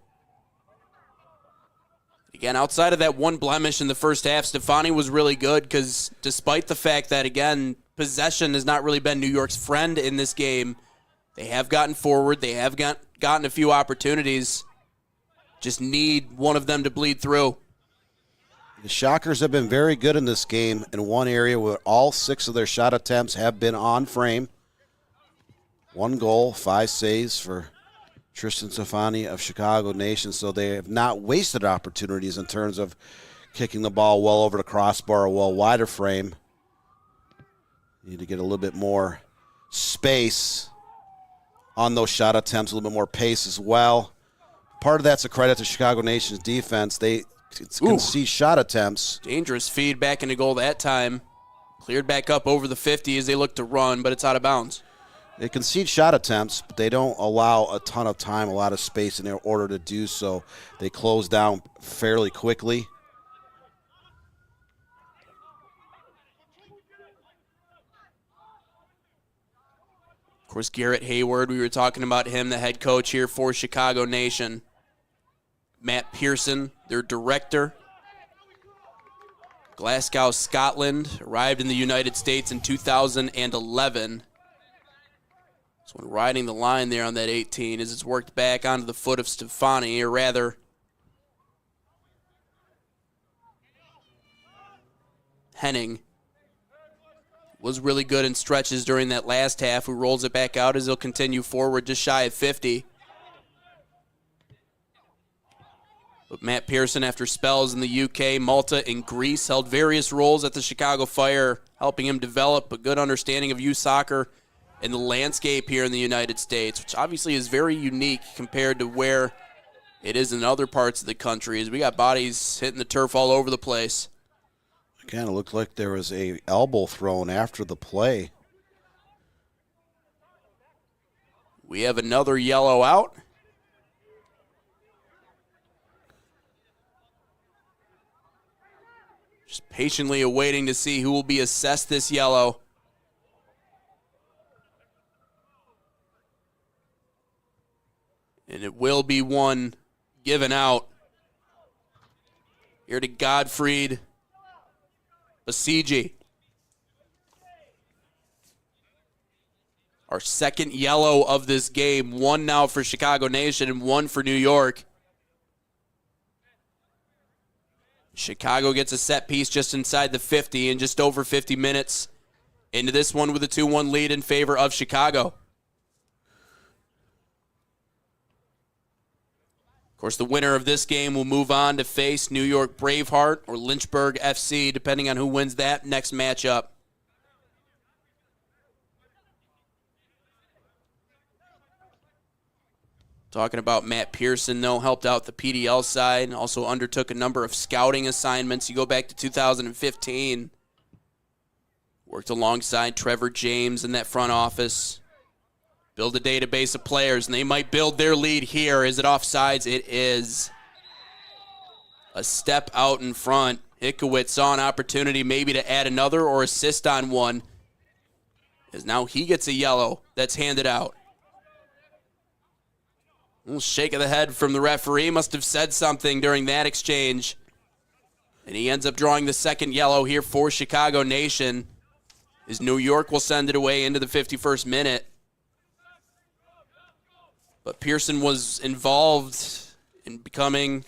Speaker 1: Again, outside of that one blemish in the first half, Stefani was really good because despite the fact that, again, possession has not really been New York's friend in this game, they have gotten forward. They have gotten a few opportunities. Just need one of them to bleed through.
Speaker 2: The Shockers have been very good in this game in one area where all 6 of their shot attempts have been on frame. 1 goal, 5 saves for Tristan Stefani of Chicago Nation. So they have not wasted opportunities in terms of kicking the ball well over the crossbar or well wider frame. Need to get a little bit more space on those shot attempts, a little bit more pace as well. Part of that's a credit to Chicago Nation's defense. They concede shot attempts.
Speaker 1: Dangerous feed back into goal that time. Cleared back up over the 50 as they look to run, but it's out of bounds.
Speaker 2: They concede shot attempts, but they don't allow a ton of time, a lot of space in order to do so. They close down fairly quickly.
Speaker 1: Of course, Garrett Hayward, we were talking about him, the head coach here for Chicago Nation. Matt Pearson, their director. Glasgow, Scotland, arrived in the United States in 2011. So when riding the line there on that 18 as it's worked back onto the foot of Stefani, or rather Henning was really good in stretches during that last half, who rolls it back out as he'll continue forward just shy of 50. But Matt Pearson, after spells in the UK, Malta, and Greece, held various roles at the Chicago Fire, helping him develop a good understanding of youth soccer and the landscape here in the United States, which obviously is very unique compared to where it is in other parts of the country, as we got bodies hitting the turf all over the place.
Speaker 2: Again, it looked like there was a elbow thrown after the play.
Speaker 1: We have another yellow out. Just patiently awaiting to see who will be assessed this yellow. And it will be one given out here to Godfried Basiji. Our second yellow of this game. One now for Chicago Nation and one for New York. Chicago gets a set piece just inside the 50 in just over 50 minutes into this one with a 2-1 lead in favor of Chicago. Of course, the winner of this game will move on to face New York Braveheart or Lynchburg FC, depending on who wins that next matchup. Talking about Matt Pearson, though, helped out the PDL side and also undertook a number of scouting assignments. You go back to 2015. Worked alongside Trevor James in that front office. Build a database of players, and they might build their lead here. Is it offsides? It is. A step out in front. Hickowitz saw an opportunity maybe to add another or assist on one, as now he gets a yellow that's handed out. A little shake of the head from the referee. Must have said something during that exchange. And he ends up drawing the second yellow here for Chicago Nation, as New York will send it away into the 51st minute. But Pearson was involved in becoming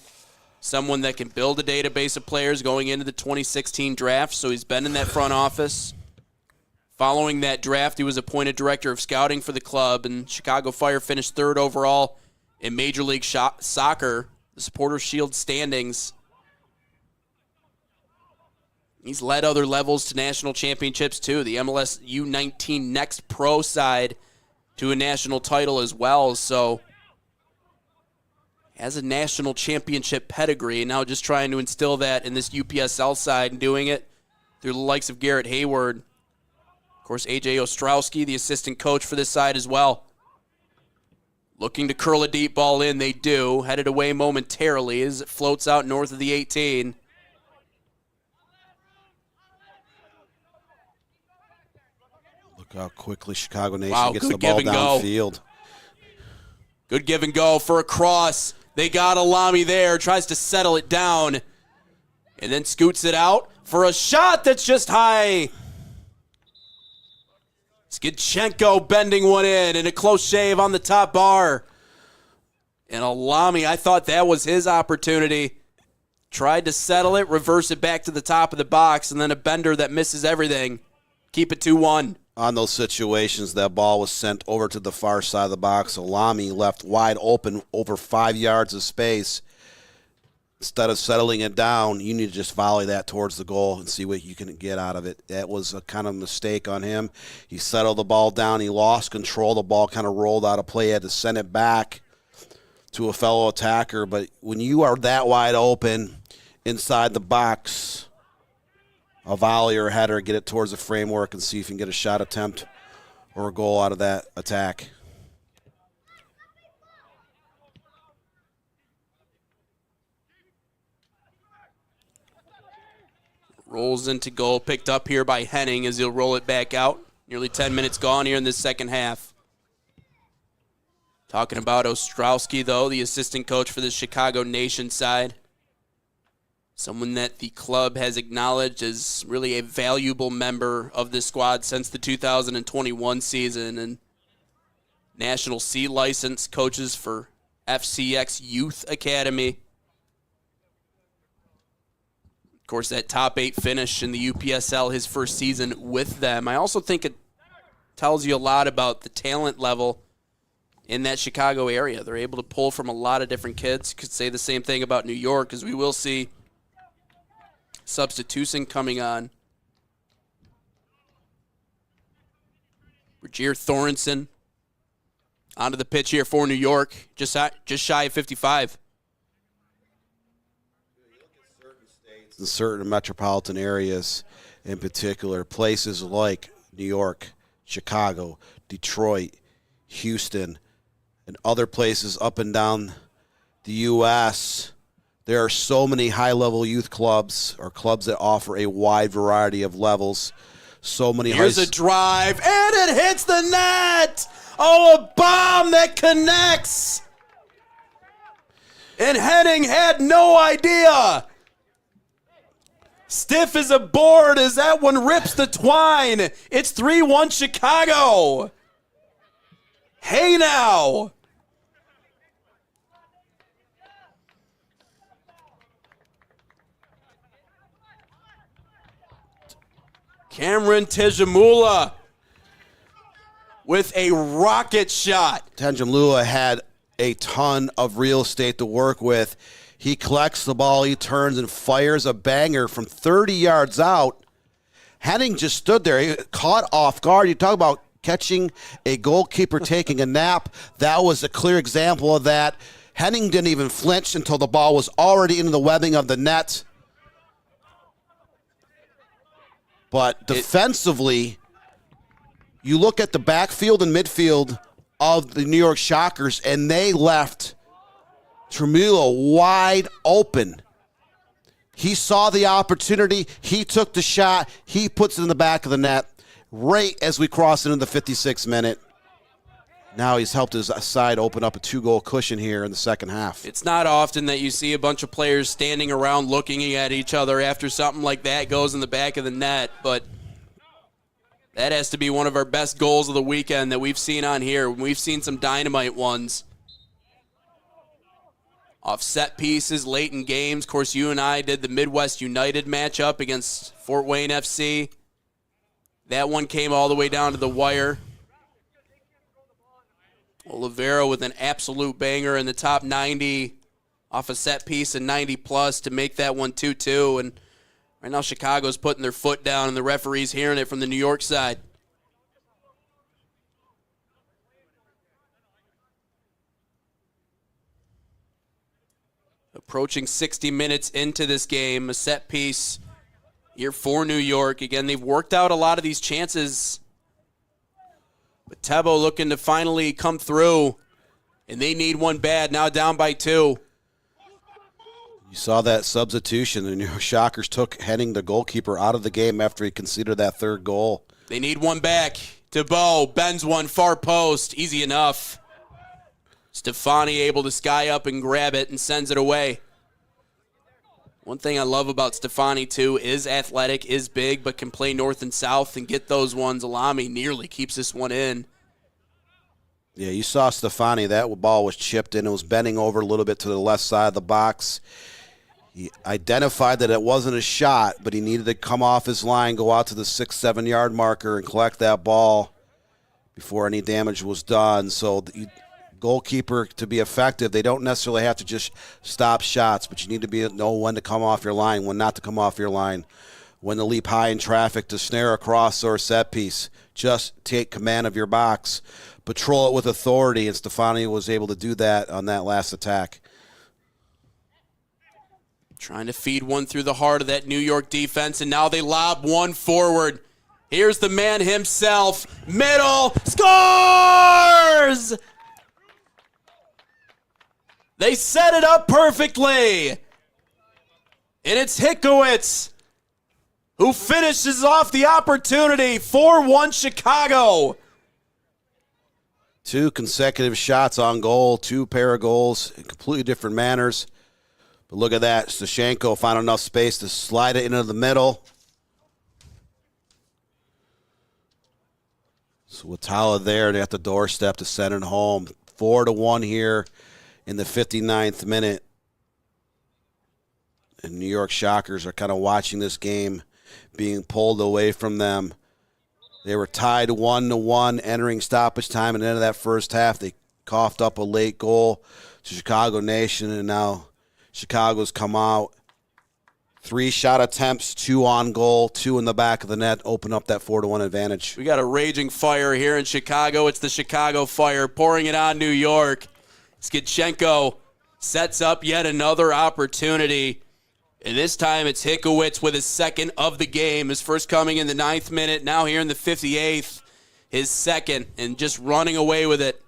Speaker 1: someone that can build a database of players going into the 2016 draft, so he's been in that front office. Following that draft, he was appointed director of scouting for the club, and Chicago Fire finished third overall in Major League Soccer, the Supporters' Shield standings. He's led other levels to national championships, too. The MLS U19 Next Pro side to a national title as well. So, has a national championship pedigree, and now just trying to instill that in this UPSL side and doing it through the likes of Garrett Hayward. Of course, A.J. Ostrowski, the assistant coach for this side as well. Looking to curl a deep ball in, they do. Headed away momentarily as it floats out north of the 18.
Speaker 2: Look how quickly Chicago Nation gets the
Speaker 1: give
Speaker 2: ball
Speaker 1: and go.
Speaker 2: downfield.
Speaker 1: Good give and go for a cross. They got Alami there, tries to settle it down, and then scoots it out for a shot that's just high. Skidchenko bending one in, and a close shave on the top bar. And Alami, I thought that was his opportunity. Tried to settle it, reverse it back to the top of the box, and then a bender that misses everything. Keep it 2-1.
Speaker 2: On those situations, that ball was sent over to the far side of the box. Alami left wide open over 5 yards of space. Instead of settling it down, you need to just volley that towards the goal and see what you can get out of it. That was a kind of mistake on him. He settled the ball down. He lost control. The ball kind of rolled out of play. He had to send it back to a fellow attacker. But when you are that wide open inside the box, a volley or a header, get it towards the framework and see if you can get a shot attempt or a goal out of that attack.
Speaker 1: Rolls into goal, picked up here by Henning as he'll roll it back out. Nearly 10 minutes gone here in this second half. Talking about Ostrowski, though, the assistant coach for the Chicago Nation side. Someone that the club has acknowledged as really a valuable member of this squad since the 2021 season. And National C license, coaches for FCX Youth Academy. course, that top 8 finish in the UPSL his first season with them. I also think it tells you a lot about the talent level in that Chicago area. They're able to pull from a lot of different kids. Could say the same thing about New York, as we will see substitution coming on. Rogier Thorensen onto the pitch here for New York, just shy of 55.
Speaker 2: In certain metropolitan areas, in particular, places like New York, Chicago, Detroit, Houston, and other places up and down the U.S., there are so many high-level youth clubs or clubs that offer a wide variety of levels. So many.
Speaker 1: Here's a drive, and it hits the net! Oh, a bomb that connects! And Henning had no idea. Stiff as a board as that one rips the twine. It's 3-1 Chicago. Hey now. Cameron Tejamula with a rocket shot.
Speaker 2: Tejamula had a ton of real estate to work with. He collects the ball, he turns and fires a banger from 30 yards out. Henning just stood there. He caught off guard. You talk about catching a goalkeeper taking a nap. That was a clear example of that. Henning didn't even flinch until the ball was already into the webbing of the net. But defensively, you look at the backfield and midfield of the New York Shockers, and they left Tremullo wide open. He saw the opportunity. He took the shot. He puts it in the back of the net right as we cross into the 56th minute. Now he's helped his side open up a 2-goal cushion here in the second half.
Speaker 1: It's not often that you see a bunch of players standing around looking at each other after something like that goes in the back of the net, but that has to be one of our best goals of the weekend that we've seen on here. We've seen some dynamite ones. Off set pieces late in games. Of course, you and I did the Midwest United matchup against Fort Wayne FC. That one came all the way down to the wire. Olivero with an absolute banger in the top 90 off a set piece and 90-plus to make that one 2-2. And right now Chicago's putting their foot down, and the referee's hearing it from the New York side. Approaching 60 minutes into this game, a set piece here for New York. Again, they've worked out a lot of these chances, but Tebow looking to finally come through, and they need one bad, now down by 2.
Speaker 2: You saw that substitution. The New York Shockers took Henning, the goalkeeper, out of the game after he conceded that third goal.
Speaker 1: They need one back. Tebow bends one far post, easy enough. Stefani able to sky up and grab it and sends it away. One thing I love about Stefani, too, is athletic, is big, but can play north and south and get those ones. Alami nearly keeps this one in.
Speaker 2: Yeah, you saw Stefani. That ball was chipped in. It was bending over a little bit to the left side of the box. He identified that it wasn't a shot, but he needed to come off his line, go out to the 6-7 yard marker and collect that ball before any damage was done. So the goalkeeper, to be effective, they don't necessarily have to just stop shots, but you need to know when to come off your line, when not to come off your line, when to leap high in traffic, to snare a cross or a set piece. Just take command of your box. Patrol it with authority, and Stefani was able to do that on that last attack.
Speaker 1: Trying to feed one through the heart of that New York defense, and now they lob one forward. Here's the man himself. Middle. Scores! They set it up perfectly. And it's Hickowitz who finishes off the opportunity. 4-1 Chicago.
Speaker 2: 2 consecutive shots on goal, 2 pair of goals in completely different manners. But look at that. Stashenko found enough space to slide it into the middle. So Watala there at the doorstep to send it home. 4-1 here in the 59th minute. and New York Shockers are kind of watching this game being pulled away from them. They were tied 1-1 entering stoppage time, and at the end of that first half, they coughed up a late goal to Chicago Nation, and now Chicago's come out. 3 shot attempts, 2 on goal, 2 in the back of the net, open up that 4-1 advantage.
Speaker 1: We got a raging fire here in Chicago. It's the Chicago Fire pouring it on New York. Skitchenko sets up yet another opportunity. And this time it's Hickowitz with his second of the game. His first coming in the 9th minute, now here in the 58th. His second, and just running away with it.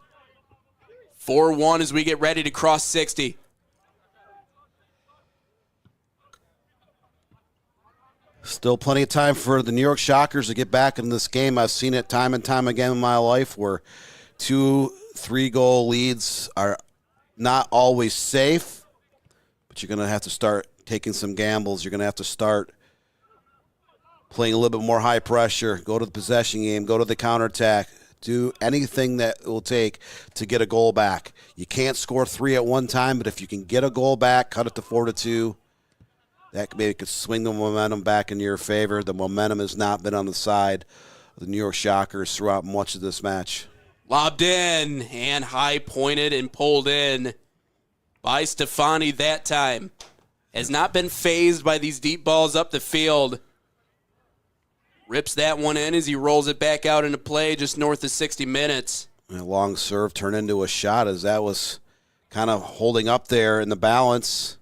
Speaker 1: 4-1 as we get ready to cross 60.
Speaker 2: Still plenty of time for the New York Shockers to get back in this game. I've seen it time and time again in my life where 2-3 goal leads are not always safe, but you're going to have to start taking some gambles. You're going to have to start playing a little bit more high pressure, go to the possession game, go to the counterattack, do anything that it will take to get a goal back. You can't score 3 at one time, but if you can get a goal back, cut it to 4-2, that maybe could swing the momentum back in your favor. The momentum has not been on the side of the New York Shockers throughout much of this match.
Speaker 1: Lobbed in and high pointed and pulled in by Stefani that time. Has not been phased by these deep balls up the field. Rips that one in as he rolls it back out into play just north of 60 minutes.
Speaker 2: And a long serve turned into a shot as that was kind of holding up there in the balance.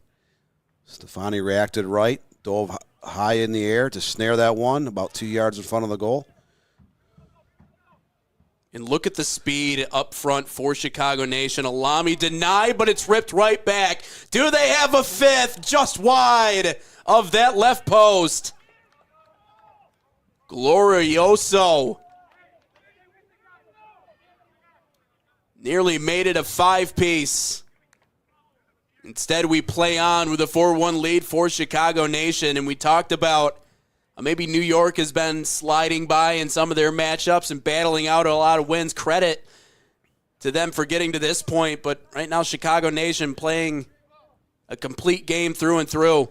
Speaker 2: Stefani reacted right, dove high in the air to snare that one about 2 yards in front of the goal.
Speaker 1: And look at the speed up front for Chicago Nation. Alami denied, but it's ripped right back. Do they have a fifth just wide of that left post? Glorioso. Nearly made it a 5-piece. Instead, we play on with a 4-1 lead for Chicago Nation, and we talked about maybe New York has been sliding by in some of their matchups and battling out a lot of wins. Credit to them for getting to this point, but right now Chicago Nation playing a complete game through and through.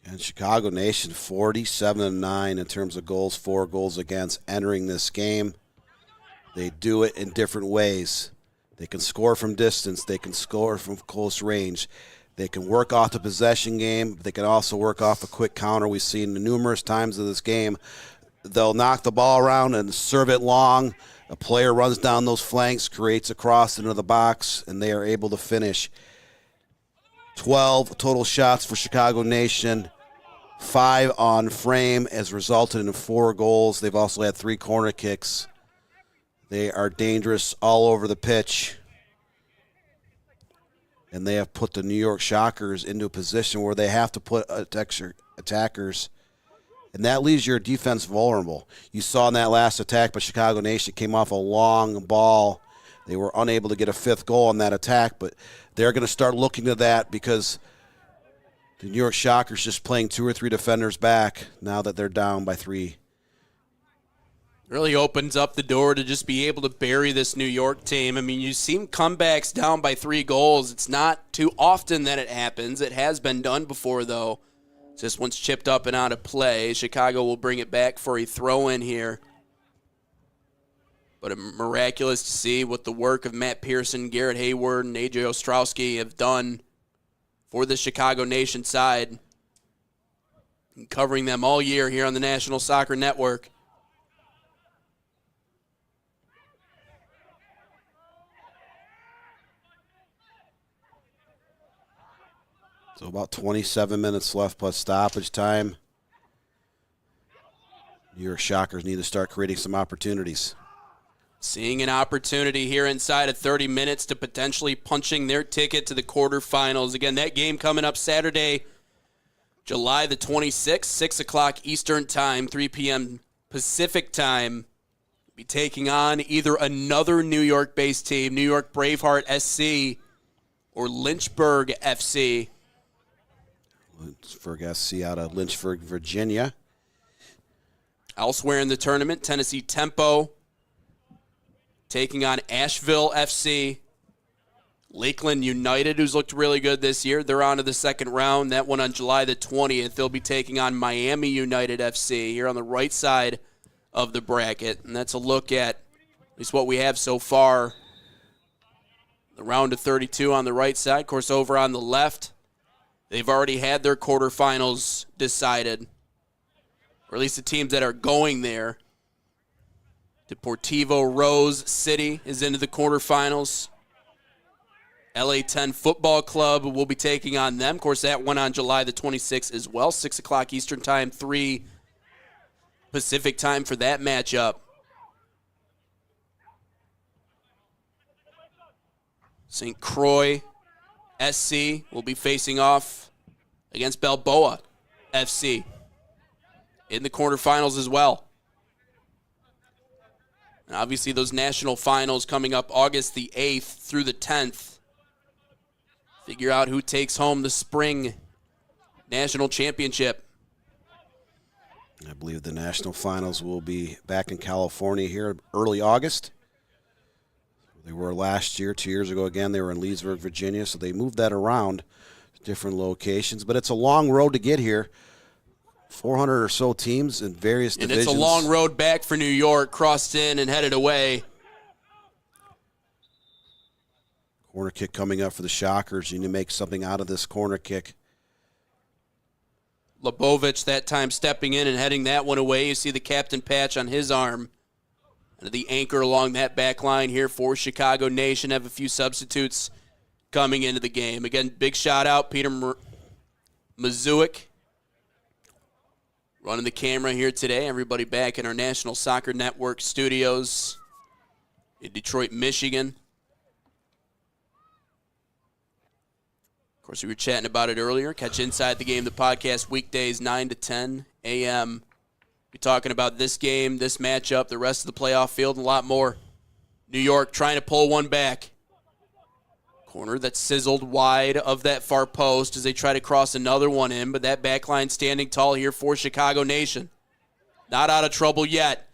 Speaker 2: And Chicago Nation 47-9 in terms of goals, 4 goals against entering this game. They do it in different ways. They can score from distance. They can score from close range. They can work off the possession game. They can also work off a quick counter. We've seen numerous times in this game. They'll knock the ball around and serve it long. A player runs down those flanks, creates a cross into the box, and they are able to finish. 12 total shots for Chicago Nation. 5 on frame has resulted in 4 goals. They've also had 3 corner kicks. They are dangerous all over the pitch. And they have put the New York Shockers into a position where they have to put attackers. And that leaves your defense vulnerable. You saw in that last attack, but Chicago Nation came off a long ball. They were unable to get a 5th goal on that attack, but they're going to start looking to that because the New York Shockers just playing 2 or 3 defenders back now that they're down by 3.
Speaker 1: Really opens up the door to just be able to bury this New York team. I mean, you've seen comebacks down by 3 goals. It's not too often that it happens. It has been done before, though. This one's chipped up and out of play. Chicago will bring it back for a throw-in here. But miraculous to see what the work of Matt Pearson, Garrett Hayward, and A.J. Ostrowski have done for the Chicago Nation side. And covering them all year here on the National Soccer Network.
Speaker 2: So about 27 minutes left plus stoppage time. New York Shockers need to start creating some opportunities.
Speaker 1: Seeing an opportunity here inside of 30 minutes to potentially punching their ticket to the quarterfinals. Again, that game coming up Saturday, July the 26th, 6 o'clock Eastern Time, 3 p.m. Pacific Time. Be taking on either another New York-based team, New York Braveheart SC, or Lynchburg FC.
Speaker 2: Lynchburg SC out of Lynchburg, Virginia.
Speaker 1: Elsewhere in the tournament, Tennessee Tempo taking on Asheville FC. Lakeland United, who's looked really good this year, they're on to the second round. That one on July the 20th. They'll be taking on Miami United FC here on the right side of the bracket. And that's a look at least what we have so far. The round of 32 on the right side. Of course, over on the left, they've already had their quarterfinals decided, or at least the teams that are going there. Deportivo Rose City is into the quarterfinals. LA-10 Football Club will be taking on them. Of course, that one on July the 26th as well. 6 o'clock Eastern Time, 3 Pacific Time for that matchup. St. Croix SC will be facing off against Balboa FC in the quarterfinals as well. And obviously those national finals coming up August the 8th through the 10th. Figure out who takes home the spring national championship.
Speaker 2: I believe the national finals will be back in California here early August. They were last year, 2 years ago again. They were in Leesburg, Virginia, so they moved that around to different locations. But it's a long road to get here. 400 or so teams in various divisions.
Speaker 1: And it's a long road back for New York, crossed in and headed away.
Speaker 2: Corner kick coming up for the Shockers. You need to make something out of this corner kick.
Speaker 1: Lebovich that time stepping in and heading that one away. You see the captain patch on his arm. And the anchor along that back line here for Chicago Nation. Have a few substitutes coming into the game. Again, big shout out, Peter Mazuik running the camera here today. Everybody back in our National Soccer Network studios in Detroit, Michigan. Of course, we were chatting about it earlier. Catch Inside the Game, the podcast, weekdays 9 to 10 a.m. We're talking about this game, this matchup, the rest of the playoff field, and a lot more. New York trying to pull one back. Corner that's sizzled wide of that far post as they try to cross another one in, but that back line standing tall here for Chicago Nation. Not out of trouble yet.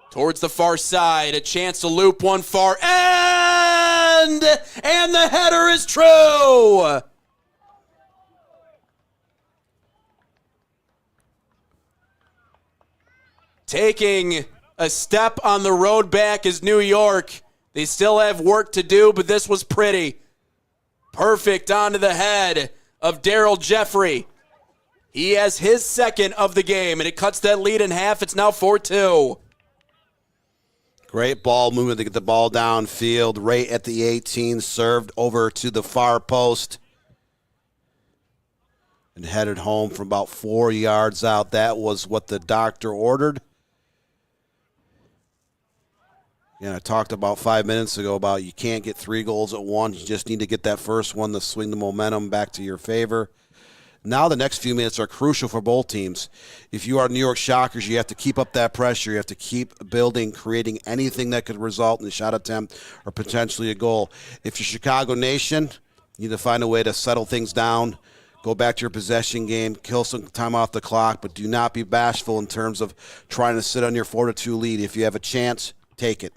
Speaker 1: Towards the far side, a chance to loop one far end, and the header is true. Taking a step on the road back is New York. They still have work to do, but this was pretty. Perfect onto the head of Daryl Jeffrey. He has his second of the game, and it cuts that lead in half. It's now 4-2.
Speaker 2: Great ball movement to get the ball downfield, right at the 18, served over to the far post and headed home from about 4 yards out. That was what the doctor ordered. Yeah, I talked about 5 minutes ago about you can't get 3 goals at once. You just need to get that first one to swing the momentum back to your favor. Now the next few minutes are crucial for both teams. If you are New York Shockers, you have to keep up that pressure. You have to keep building, creating anything that could result in a shot attempt or potentially a goal. If you're Chicago Nation, you need to find a way to settle things down, go back to your possession game, kill some time off the clock, but do not be bashful in terms of trying to sit on your 4-2 lead. If you have a chance, take it.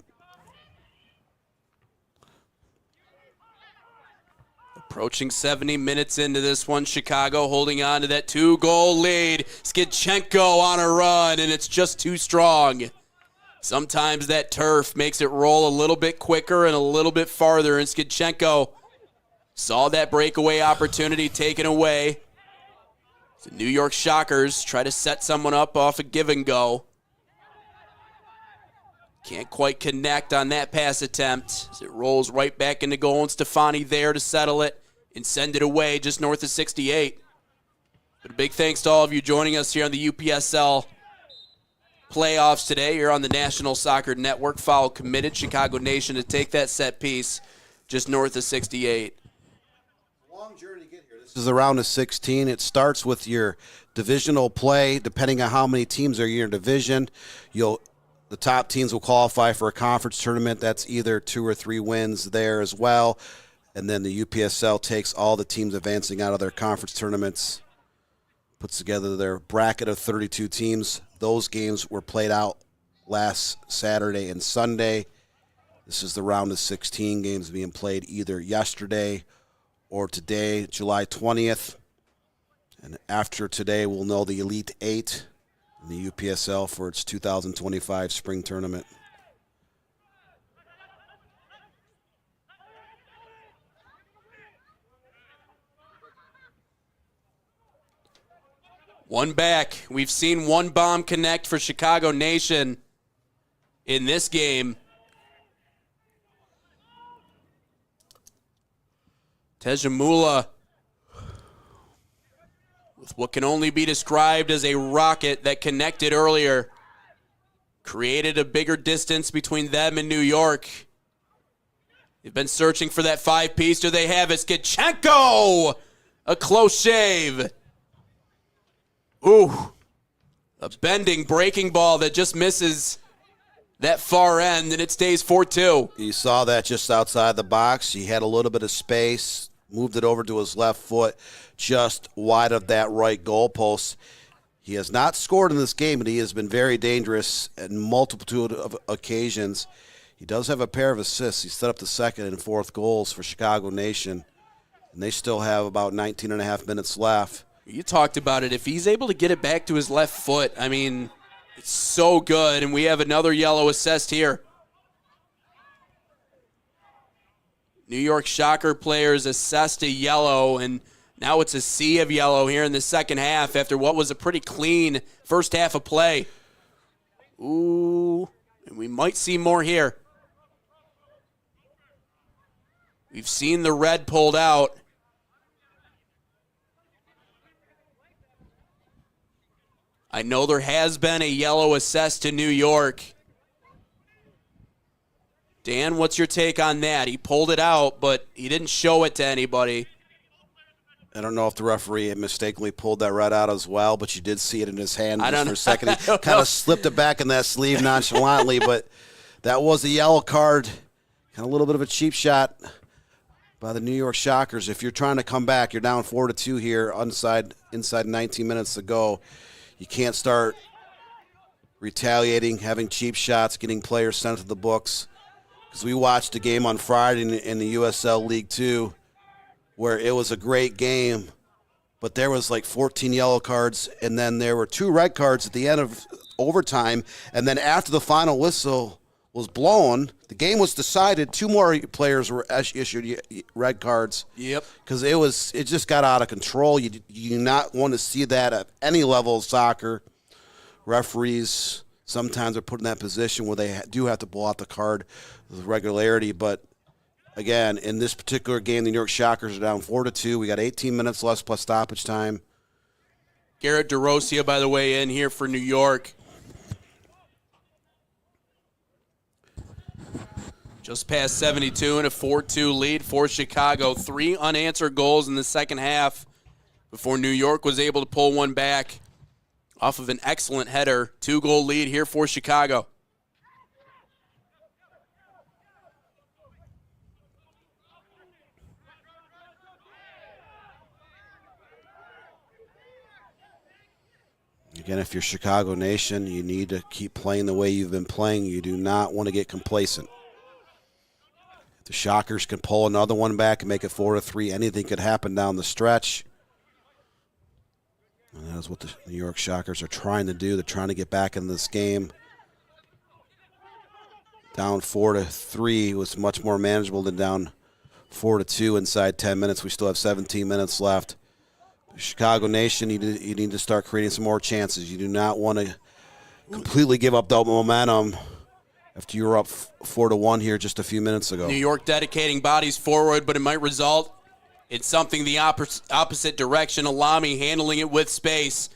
Speaker 1: Approaching 70 minutes into this one, Chicago holding on to that 2-goal lead. Skidchenko on a run, and it's just too strong. Sometimes that turf makes it roll a little bit quicker and a little bit farther, and Skidchenko saw that breakaway opportunity taken away. The New York Shockers try to set someone up off a give and go. Can't quite connect on that pass attempt as it rolls right back into goal, and Stefani there to settle it and send it away just north of 68. But a big thanks to all of you joining us here on the UPSL playoffs today. You're on the National Soccer Network. Foul committed. Chicago Nation to take that set piece just north of 68.
Speaker 2: Long journey to get here. This is the round of 16. It starts with your divisional play. Depending on how many teams are in your division, the top teams will qualify for a conference tournament. That's either 2 or 3 wins there as well. And then the UPSL takes all the teams advancing out of their conference tournaments, puts together their bracket of 32 teams. Those games were played out last Saturday and Sunday. This is the round of 16 games being played either yesterday or today, July 20th. And after today, we'll know the Elite Eight in the UPSL for its 2025 spring tournament.
Speaker 1: One back. We've seen one bomb connect for Chicago Nation in this game. Tejamula with what can only be described as a rocket that connected earlier. Created a bigger distance between them and New York. They've been searching for that five-piece. Do they have it? Skitchenko! A close shave. Ooh. A bending, breaking ball that just misses that far end, and it stays 4-2.
Speaker 2: You saw that just outside the box. He had a little bit of space, moved it over to his left foot, just wide of that right goalpost. He has not scored in this game, but he has been very dangerous at multitude of occasions. He does have a pair of assists. He set up the second and fourth goals for Chicago Nation, and they still have about 19 and a half minutes left.
Speaker 1: You talked about it. If he's able to get it back to his left foot, I mean, it's so good. And we have another yellow assist here. New York Shocker players assessed a yellow, and now it's a sea of yellow here in the second half after what was a pretty clean first half of play. Ooh, and we might see more here. We've seen the red pulled out. I know there has been a yellow assessed to New York. Dan, what's your take on that? He pulled it out, but he didn't show it to anybody.
Speaker 2: I don't know if the referee had mistakenly pulled that red out as well, but you did see it in his hand just for a second. He kind of slipped it back in that sleeve nonchalantly, but that was a yellow card. Kind of a little bit of a cheap shot by the New York Shockers. If you're trying to come back, you're down 4-2 here inside 19 minutes to go. You can't start retaliating, having cheap shots, getting players sent to the books. Because we watched a game on Friday in the USL League 2 where it was a great game, but there was like 14 yellow cards, and then there were 2 red cards at the end of overtime, and then after the final whistle was blown, the game was decided. 2 more players were issued red cards.
Speaker 1: Yep.
Speaker 2: Because it just got out of control. You do not want to see that at any level of soccer. Referees sometimes are put in that position where they do have to pull out the card with regularity. But, again, in this particular game, the New York Shockers are down 4-2. We got 18 minutes left plus stoppage time.
Speaker 1: Garrett DeRosia, by the way, in here for New York. Just past 72 and a 4-2 lead for Chicago. 3 unanswered goals in the second half before New York was able to pull one back off of an excellent header. 2-goal lead here for Chicago.
Speaker 2: Again, if you're Chicago Nation, you need to keep playing the way you've been playing. You do not want to get complacent. If the Shockers can pull another one back and make it 4-3, anything could happen down the stretch. And that is what the New York Shockers are trying to do. They're trying to get back in this game. Down 4-3 was much more manageable than down 4-2 inside 10 minutes. We still have 17 minutes left. Chicago Nation, you need to start creating some more chances. You do not want to completely give up the momentum after you were up 4-1 here just a few minutes ago.
Speaker 1: New York dedicating bodies forward, but it might result in something the opposite direction. Alami handling it with space.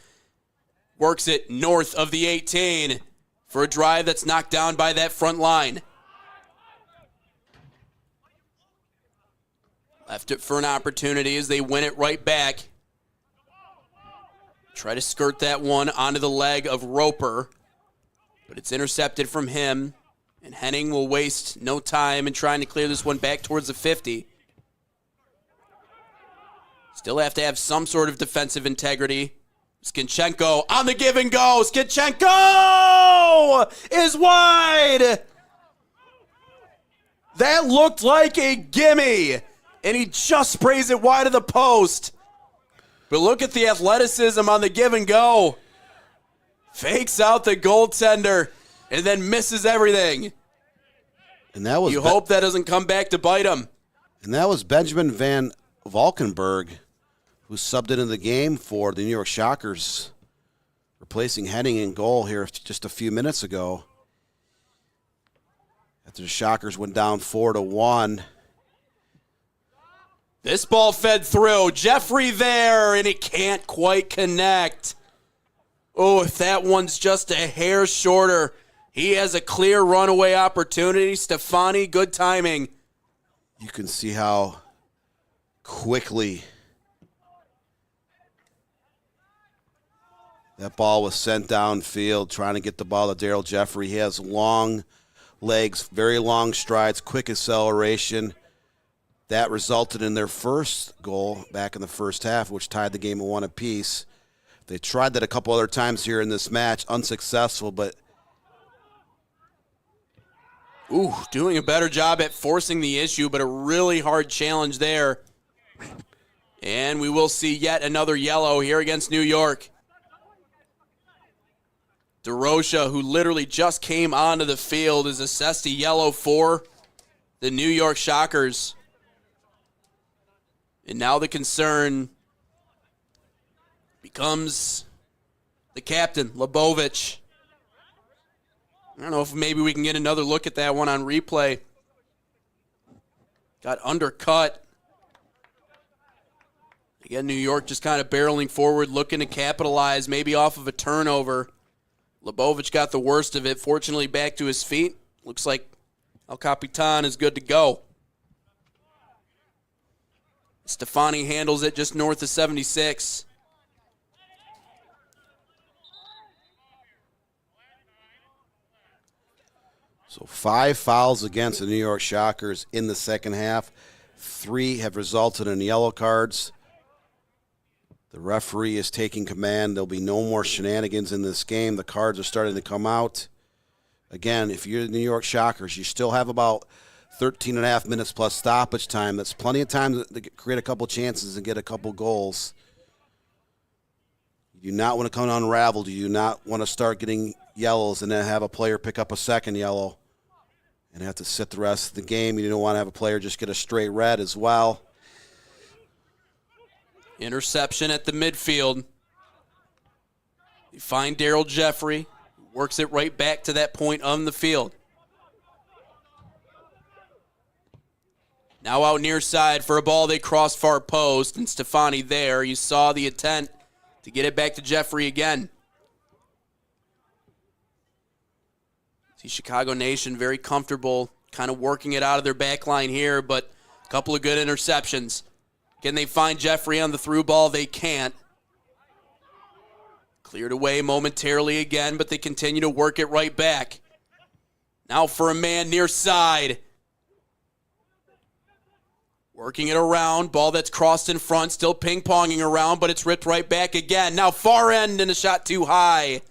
Speaker 1: Works it north of the 18 for a drive that's knocked down by that front line. Left it for an opportunity as they win it right back. Try to skirt that one onto the leg of Roper, but it's intercepted from him, and Henning will waste no time in trying to clear this one back towards the 50. Still have to have some sort of defensive integrity. Skitchenko on the give and go. Skitchenko is wide. That looked like a gimme, and he just sprays it wide of the post. But look at the athleticism on the give and go. Fakes out the goaltender and then misses everything.
Speaker 2: And that was
Speaker 1: you hope that doesn't come back to bite him.
Speaker 2: And that was Benjamin Van Valkenburg, who subbed into the game for the New York Shockers, replacing Henning in goal here just a few minutes ago. After the Shockers went down 4-1.
Speaker 1: This ball fed through. Jeffrey there, and he can't quite connect. Oh, if that one's just a hair shorter, he has a clear runaway opportunity. Stefani, good timing.
Speaker 2: You can see how quickly that ball was sent downfield, trying to get the ball to Daryl Jeffrey. He has long legs, very long strides, quick acceleration. That resulted in their first goal back in the first half, which tied the game at 1 apiece. They tried that a couple other times here in this match, unsuccessful, but
Speaker 1: doing a better job at forcing the issue, but a really hard challenge there. And we will see yet another yellow here against New York. DeRocha, who literally just came onto the field, is assessed a yellow for the New York Shockers. And now the concern becomes the captain, Lebovich. I don't know if maybe we can get another look at that one on replay. Got undercut. Again, New York just kind of barreling forward, looking to capitalize, maybe off of a turnover. Lebovich got the worst of it. Fortunately, back to his feet. Looks like El Capitan is good to go. Stefani handles it just north of 76.
Speaker 2: so 5 fouls against the New York Shockers in the second half. 3 have resulted in yellow cards. The referee is taking command. There'll be no more shenanigans in this game. The cards are starting to come out. Again, if you're the New York Shockers, you still have about 13 and a half minutes plus stoppage time. That's plenty of time to create a couple chances and get a couple goals. You do not want to come unraveled. You do not want to start getting yellows and then have a player pick up a second yellow and have to sit the rest of the game. You don't want to have a player just get a straight red as well.
Speaker 1: Interception at the midfield. You find Daryl Jeffrey. Works it right back to that point on the field. Now out near side for a ball. They cross far post, and Stefani there. You saw the intent to get it back to Jeffrey again. See Chicago Nation very comfortable, kind of working it out of their back line here, but a couple of good interceptions. Can they find Jeffrey on the through ball? They can't. Cleared away momentarily again, but they continue to work it right back. Now for a man near side. Working it around, ball that's crossed in front, still ping-ponging around, but it's ripped right back again. Now far end and a shot too high.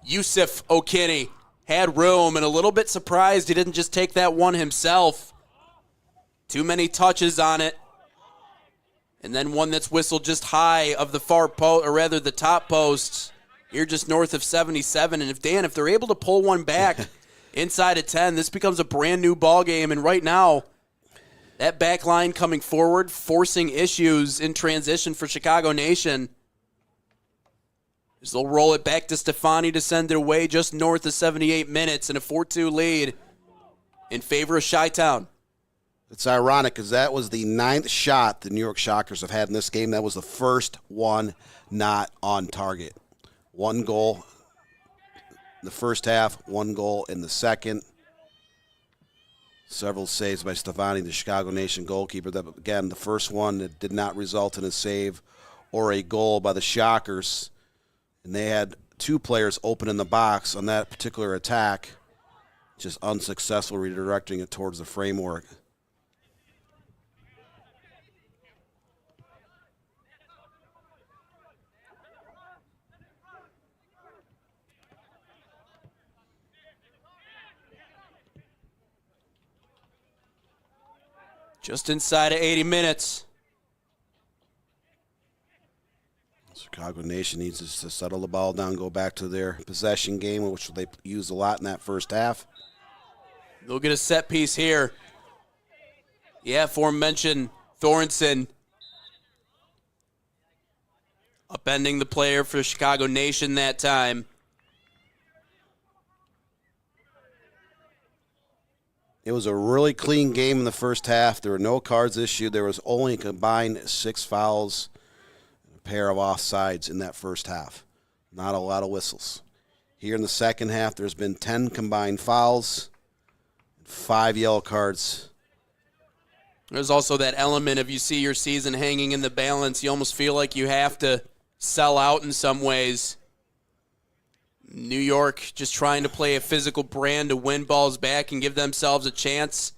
Speaker 1: Yusuf O'Kinney had room and a little bit surprised he didn't just take that one himself. Too many touches on it. And then one that's whistled just high of the far post, or rather the top post. Here just north of 77. And if they're able to pull one back inside of 10, this becomes a brand new ball game. And right now, that back line coming forward, forcing issues in transition for Chicago Nation. As they'll roll it back to Stefani to send it away just north of 78 minutes and a 4-2 lead in favor of Chi-Town.
Speaker 2: It's ironic because that was the 9th shot the New York Shockers have had in this game. That was the first one not on target. 1 goal in the first half, 1 goal in the second. Several saves by Stefani, the Chicago Nation goalkeeper. That, again, the first one that did not result in a save or a goal by the Shockers. And they had 2 players open in the box on that particular attack, just unsuccessful redirecting it towards the framework.
Speaker 1: Just inside of 80 minutes.
Speaker 2: Chicago Nation needs to settle the ball down, go back to their possession game, which they used a lot in that first half.
Speaker 1: They'll get a set piece here. Yeah, aforementioned Thornton upending the player for Chicago Nation that time.
Speaker 2: It was a really clean game in the first half. There were no cards issued. There was only a combined 6 fouls, a pair of offsides in that first half. Not a lot of whistles. Here in the second half, there's been 10 combined fouls, 5 yellow cards.
Speaker 1: There's also that element of you see your season hanging in the balance. You almost feel like you have to sell out in some ways. New York just trying to play a physical brand to win balls back and give themselves a chance.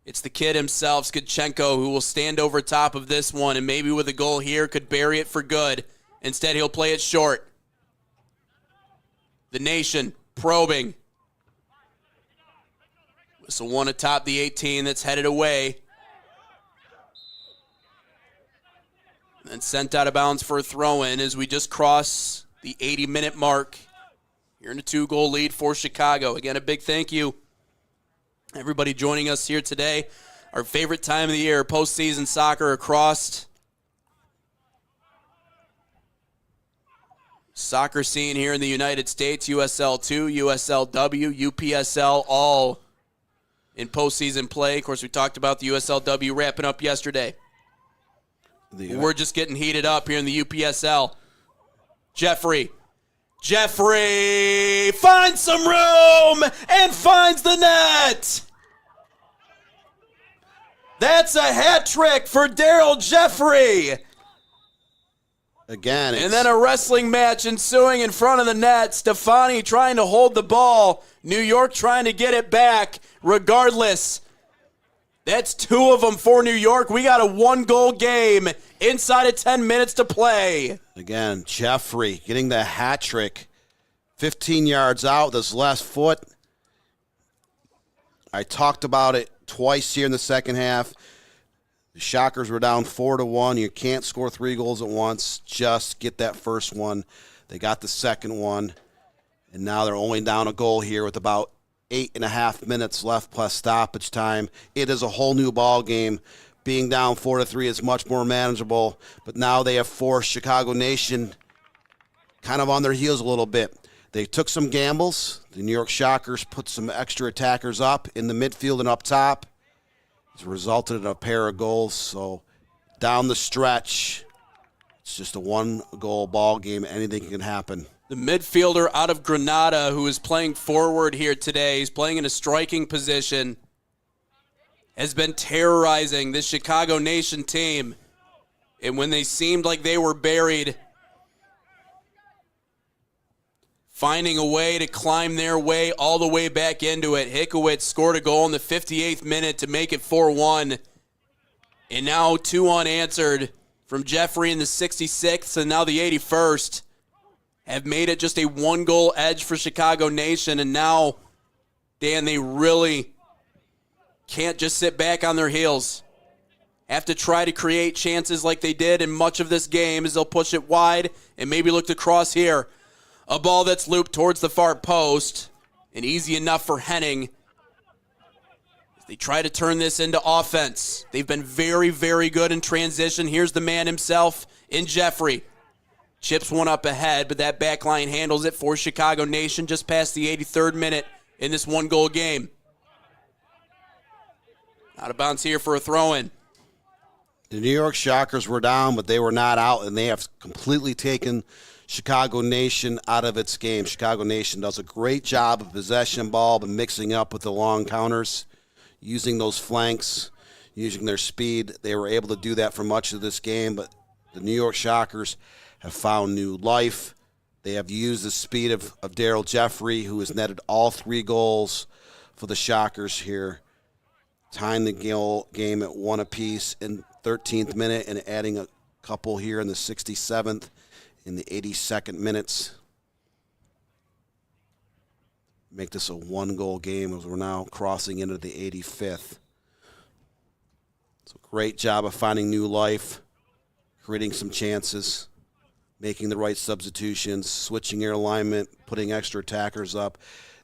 Speaker 1: It's the kid himself, Skidchenko, who will stand over top of this one and maybe with a goal here could bury it for good. Instead, he'll play it short. The Nation probing. Whistle one atop the 18 that's headed away. And sent out of bounds for a throw-in as we just cross the 80-minute mark. Here in a 2-goal lead for Chicago. Again, a big thank you. Everybody joining us here today. Our favorite time of the year, postseason soccer across soccer scene here in the United States. USL2, USLW, UPSL, all in postseason play. Of course, we talked about the USLW wrapping up yesterday. We're just getting heated up here in the UPSL. Jeffrey finds some room and finds the net. That's a hat trick for Daryl Jeffrey.
Speaker 2: Again,
Speaker 1: and then a wrestling match ensuing in front of the net. Stefani trying to hold the ball. New York trying to get it back. Regardless, that's 2 of them for New York. We got a 1-goal game inside of 10 minutes to play.
Speaker 2: Again, Jeffrey getting the hat trick. 15 yards out with his left foot. I talked about it twice here in the second half. The Shockers were down 4-1. You can't score 3 goals at once. Just get that first one. They got the second one. And now they're only down a goal here with about 8.5 minutes left plus stoppage time. It is a whole new ball game. Being down 4-3 is much more manageable. But now they have forced Chicago Nation kind of on their heels a little bit. They took some gambles. The New York Shockers put some extra attackers up in the midfield and up top. It's resulted in a pair of goals. So down the stretch, it's just a 1-goal ball game. Anything can happen.
Speaker 1: The midfielder out of Granada who is playing forward here today, he's playing in a striking position, has been terrorizing this Chicago Nation team. And when they seemed like they were buried, finding a way to climb their way all the way back into it. Hickowitz scored a goal in the 58th minute to make it 4-1. And now 2 unanswered from Jeffrey in the 66th and now the 81st have made it just a 1-goal edge for Chicago Nation. And now, Dan, they really can't just sit back on their heels. Have to try to create chances like they did in much of this game as they'll push it wide and maybe look to cross here. A ball that's looped towards the far post and easy enough for Henning. They try to turn this into offense. They've been very, very good in transition. Here's the man himself in Jeffrey. Chips one up ahead, but that back line handles it for Chicago Nation just past the 83rd minute in this 1-goal game. Out of bounds here for a throw-in.
Speaker 2: The New York Shockers were down, but they were not out, and they have completely taken Chicago Nation out of its game. Chicago Nation does a great job of possession ball, but mixing up with the long counters, using those flanks, using their speed. They were able to do that for much of this game, but the New York Shockers have found new life. They have used the speed of Daryl Jeffrey, who has netted all 3 goals for the Shockers here, tying the game at 1 apiece in 13th minute and adding a couple here in the 67th. In the 82nd minutes. Make this a 1-goal game as we're now crossing into the 85th. So great job of finding new life, creating some chances, making the right substitutions, switching your alignment, putting extra attackers up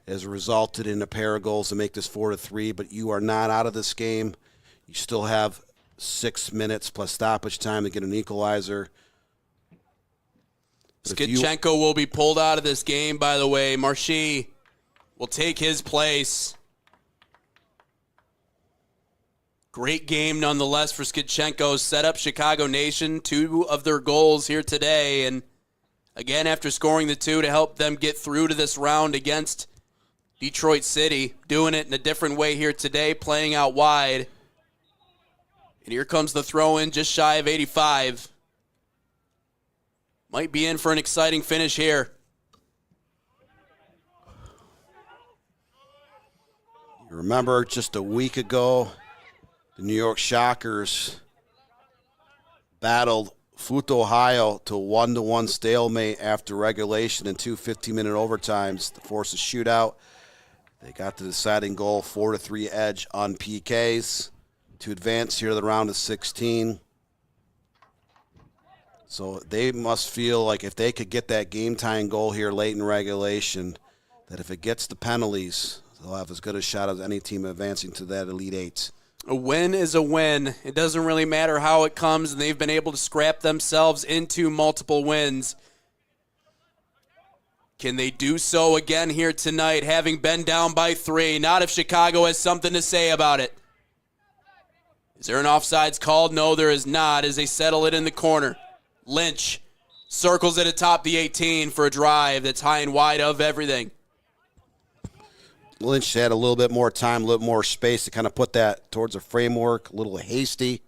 Speaker 2: has resulted in a pair of goals to make this 4-3, but you are not out of this game. You still have 6 minutes plus stoppage time to get an equalizer.
Speaker 1: Skitchenko will be pulled out of this game, by the way. Marshy will take his place. Great game nonetheless for Skitchenko. Set up Chicago Nation, 2 of their goals here today. And again, after scoring the 2 to help them get through to this round against Detroit City, doing it in a different way here today, playing out wide. And here comes the throw-in just shy of 85. Might be in for an exciting finish here.
Speaker 2: You remember just a week ago, the New York Shockers battled Foot, Ohio to 1-1 stalemate after regulation and 2 15-minute overtimes to force a shootout. They got the deciding goal, 4-3 edge on PKs to advance here to the round of 16. So they must feel like if they could get that game-tying goal here late in regulation, that if it gets the penalties, they'll have as good a shot as any team advancing to that Elite Eight.
Speaker 1: A win is a win. It doesn't really matter how it comes, and they've been able to scrap themselves into multiple wins. Can they do so again here tonight, having been down by 3? Not if Chicago has something to say about it. Is there an offsides called? No, there is not, as they settle it in the corner. Lynch circles it atop the 18 for a drive that's high and wide of everything.
Speaker 2: Lynch had a little bit more time, a little more space to kind of put that towards a framework, a little hasty.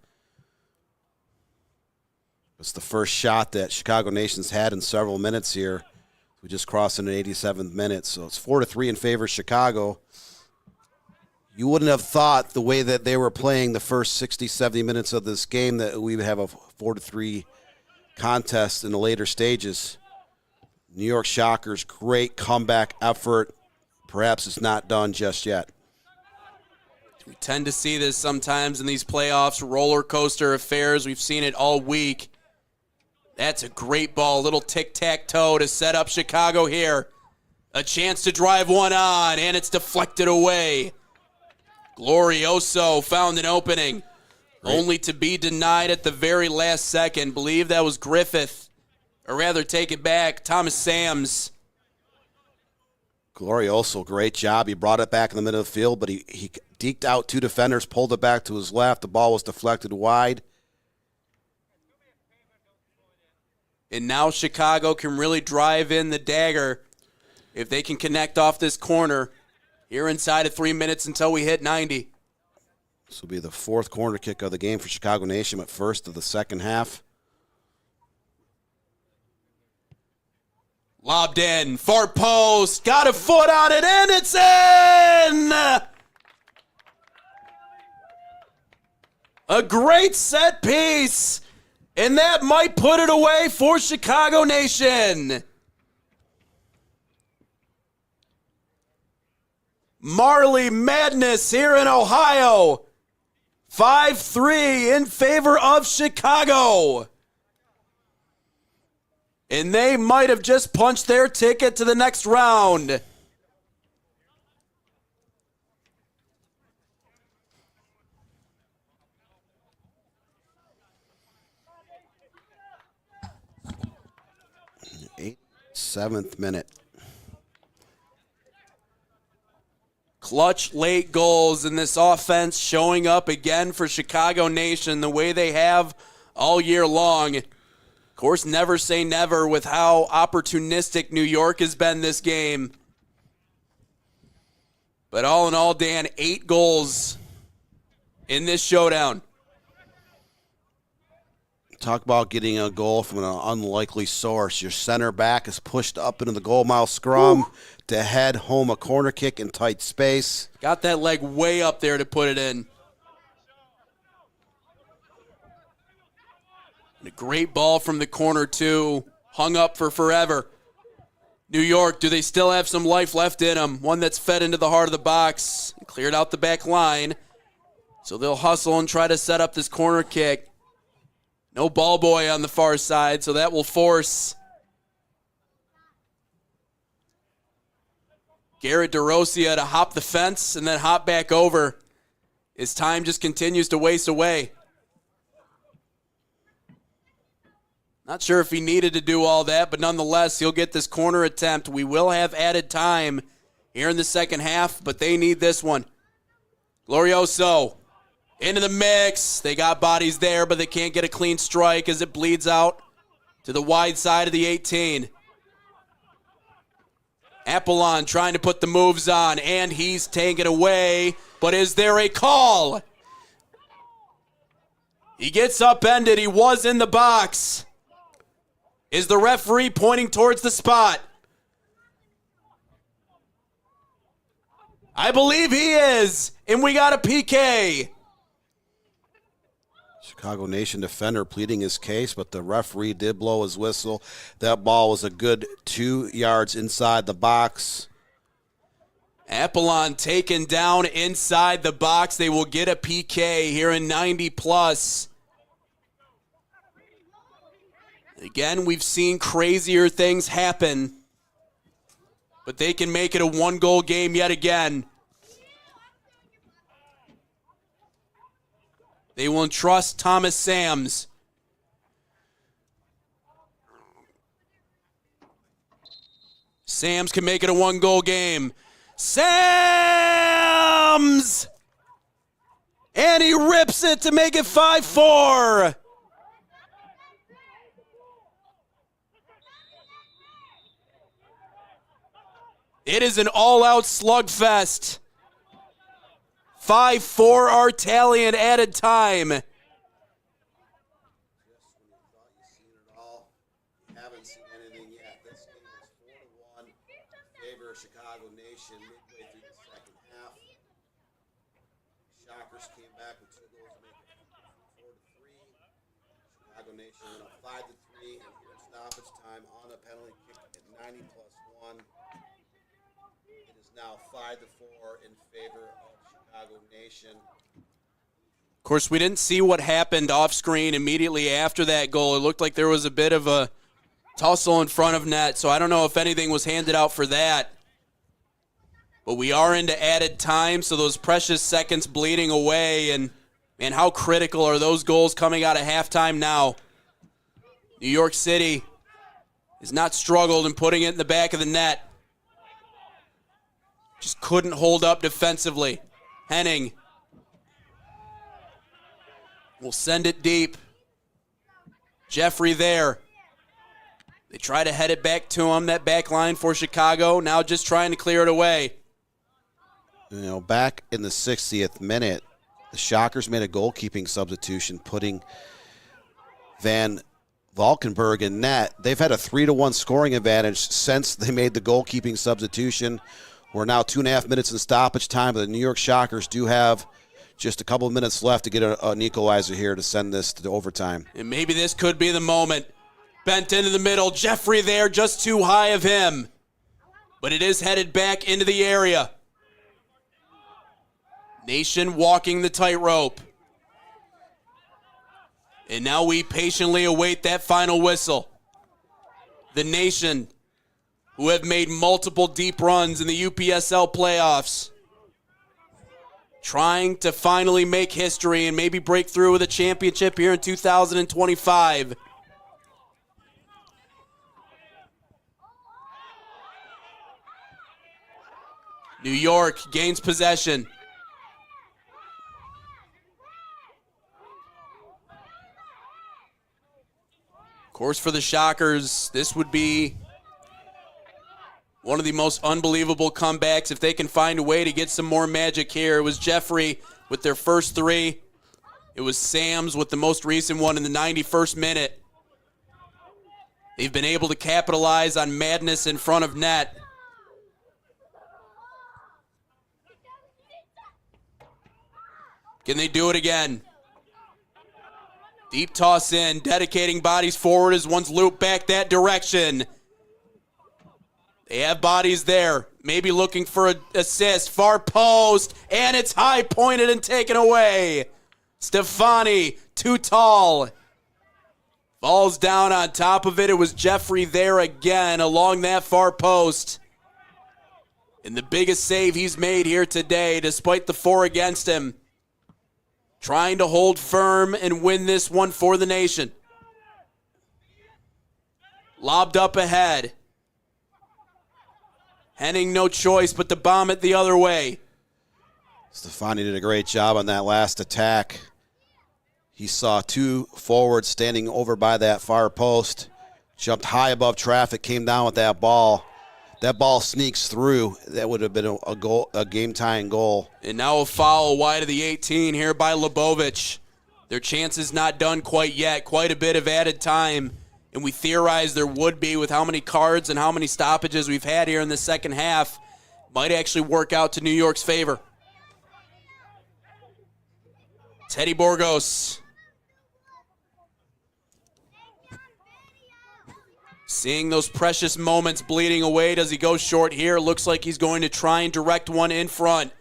Speaker 2: It's the first shot that Chicago Nation's had in several minutes here. We just crossed in the 87th minute, so it's 4-3 in favor of Chicago. You wouldn't have thought the way that they were playing the first 60, 70 minutes of this game that we would have a 4-3 contest in the later stages. New York Shockers, great comeback effort. Perhaps it's not done just yet.
Speaker 1: We tend to see this sometimes in these playoffs, roller coaster affairs. We've seen it all week. That's a great ball, a little tic-tac-toe to set up Chicago here. A chance to drive one on, and it's deflected away. Glorioso found an opening, only to be denied at the very last second. Believe that was Griffith, or rather take it back, Thomas Sams.
Speaker 2: Glorioso, great job. He brought it back in the middle of the field, but he deked out 2 defenders, pulled it back to his left. The ball was deflected wide.
Speaker 1: And now Chicago can really drive in the dagger if they can connect off this corner here inside of 3 minutes until we hit 90.
Speaker 2: This will be the 4th corner kick of the game for Chicago Nation, but first of the second half.
Speaker 1: Lobbed in, far post, got a foot on it, and it's in! A great set piece, and that might put it away for Chicago Nation. Marley Madness here in Ohio. 5-3 in favor of Chicago. And they might have just punched their ticket to the next round.
Speaker 2: Seventh minute.
Speaker 1: Clutch late goals in this offense showing up again for Chicago Nation the way they have all year long. Of course, never say never with how opportunistic New York has been this game. But all in all, Dan, 8 goals in this showdown.
Speaker 2: Talk about getting a goal from an unlikely source. Your center back is pushed up into the goal mile scrum to head home a corner kick in tight space.
Speaker 1: Got that leg way up there to put it in. And a great ball from the corner, too. Hung up for forever. New York, do they still have some life left in them? One that's fed into the heart of the box. Cleared out the back line. So they'll hustle and try to set up this corner kick. No ball boy on the far side, so that will force Garrett DeRosia to hop the fence and then hop back over. His time just continues to waste away. Not sure if he needed to do all that, but nonetheless, he'll get this corner attempt. We will have added time here in the second half, but they need this one. Glorioso into the mix. They got bodies there, but they can't get a clean strike as it bleeds out to the wide side of the 18. Apollon trying to put the moves on, and he's taken away. But is there a call? He gets upended. He was in the box. Is the referee pointing towards the spot? I believe he is, and we got a PK.
Speaker 2: Chicago Nation defender pleading his case, but the referee did blow his whistle. That ball was a good 2 yards inside the box.
Speaker 1: Apollon taken down inside the box. They will get a PK here in 90+. Again, we've seen crazier things happen, but they can make it a one-goal game yet again. They will entrust Thomas Sams. Sams can make it a one-goal game. Sams! And he rips it to make it 5-4. It is an all-out slugfest. 5-4 our tally and added time.
Speaker 2: Haven't seen anything yet. This game is 4-1 in favor of Chicago Nation midway through the second half. Shockers came back with 2 goals to make it 4-3. Chicago Nation went up 5-3, and here at stoppage time on a penalty kick at 90+1. It is now 5-4 in favor of Chicago Nation.
Speaker 1: Of course, we didn't see what happened off screen immediately after that goal. It looked like there was a bit of a tussle in front of net, so I don't know if anything was handed out for that. But we are into added time, so those precious seconds bleeding away, and man, how critical are those goals coming out of halftime now? New York City has not struggled in putting it in the back of the net. Just couldn't hold up defensively. Henning will send it deep. Jeffrey there. They try to head it back to him, that back line for Chicago. Now just trying to clear it away.
Speaker 2: You know, back in the 60th minute, the Shockers made a goalkeeping substitution, putting Van Valkenburg in net. They've had a 3-1 scoring advantage since they made the goalkeeping substitution. We're now 2.5 minutes in stoppage time, but the New York Shockers do have just a couple of minutes left to get an equalizer here to send this to overtime.
Speaker 1: And maybe this could be the moment. Bent into the middle. Jeffrey there, just too high of him. But it is headed back into the area. Nation walking the tightrope. And now we patiently await that final whistle. The Nation, who have made multiple deep runs in the UPSL playoffs, trying to finally make history and maybe break through with a championship here in 2025. New York gains possession. Of course, for the Shockers, this would be one of the most unbelievable comebacks if they can find a way to get some more magic here. It was Jeffrey with their first 3. It was Sams with the most recent one in the 91st minute. They've been able to capitalize on madness in front of net. Can they do it again? Deep toss in, dedicating bodies forward as one's looped back that direction. They have bodies there. Maybe looking for an assist. Far post, and it's high pointed and taken away. Stefani, too tall. Falls down on top of it. It was Jeffrey there again along that far post. And the biggest save he's made here today, despite the 4 against him. Trying to hold firm and win this one for the nation. Lobbed up ahead. Henning no choice but to bomb it the other way.
Speaker 2: Stefani did a great job on that last attack. He saw 2 forwards standing over by that far post. Jumped high above traffic, came down with that ball. That ball sneaks through. That would have been a game-tying goal.
Speaker 1: And now a foul wide of the 18 here by Lebovic. Their chances not done quite yet. Quite a bit of added time. And we theorized there would be with how many cards and how many stoppages we've had here in the second half. Might actually work out to New York's favor. Teddy Borgos. Seeing those precious moments bleeding away. Does he go short here? Looks like he's going to try and direct one in front.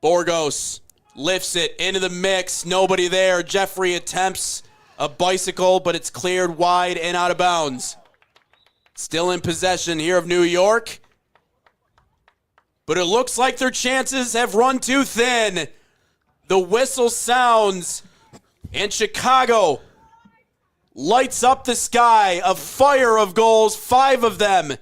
Speaker 1: Borgos lifts it into the mix. Nobody there. Jeffrey attempts a bicycle, but it's cleared wide and out of bounds. Still in possession here of New York. But it looks like their chances have run too thin. The whistle sounds, and Chicago lights up the sky. A fire of goals, 5 of them,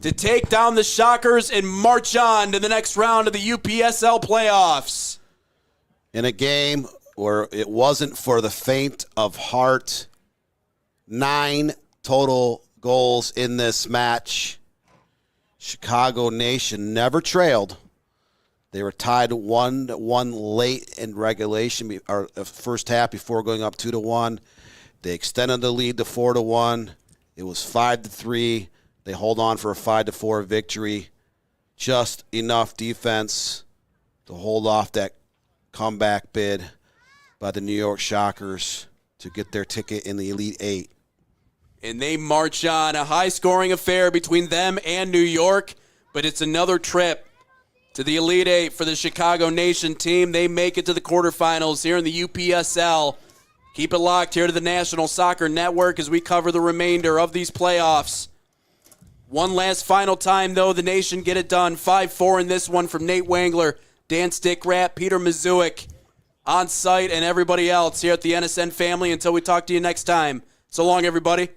Speaker 1: to take down the Shockers and march on to the next round of the UPSL playoffs.
Speaker 2: In a game where it wasn't for the faint of heart, 9 total goals in this match. Chicago Nation never trailed. They were tied 1-1 late in regulation, or first half before going up 2-1. They extended the lead to 4-1. It was 5-3. They hold on for a 5-4 victory. Just enough defense to hold off that comeback bid by the New York Shockers to get their ticket in the Elite 8.
Speaker 1: And they march on. A high-scoring affair between them and New York, but it's another trip to the Elite 8 for the Chicago Nation team. They make it to the quarterfinals here in the UPSL. Keep it locked here to the National Soccer Network as we cover the remainder of these playoffs. One last final time, though, the Nation get it done. 5-4 in this one from Nate Wangler, Dan Stickrat, Peter Mazuik on site, and everybody else here at the NSN family. Until we talk to you next time. So long, everybody.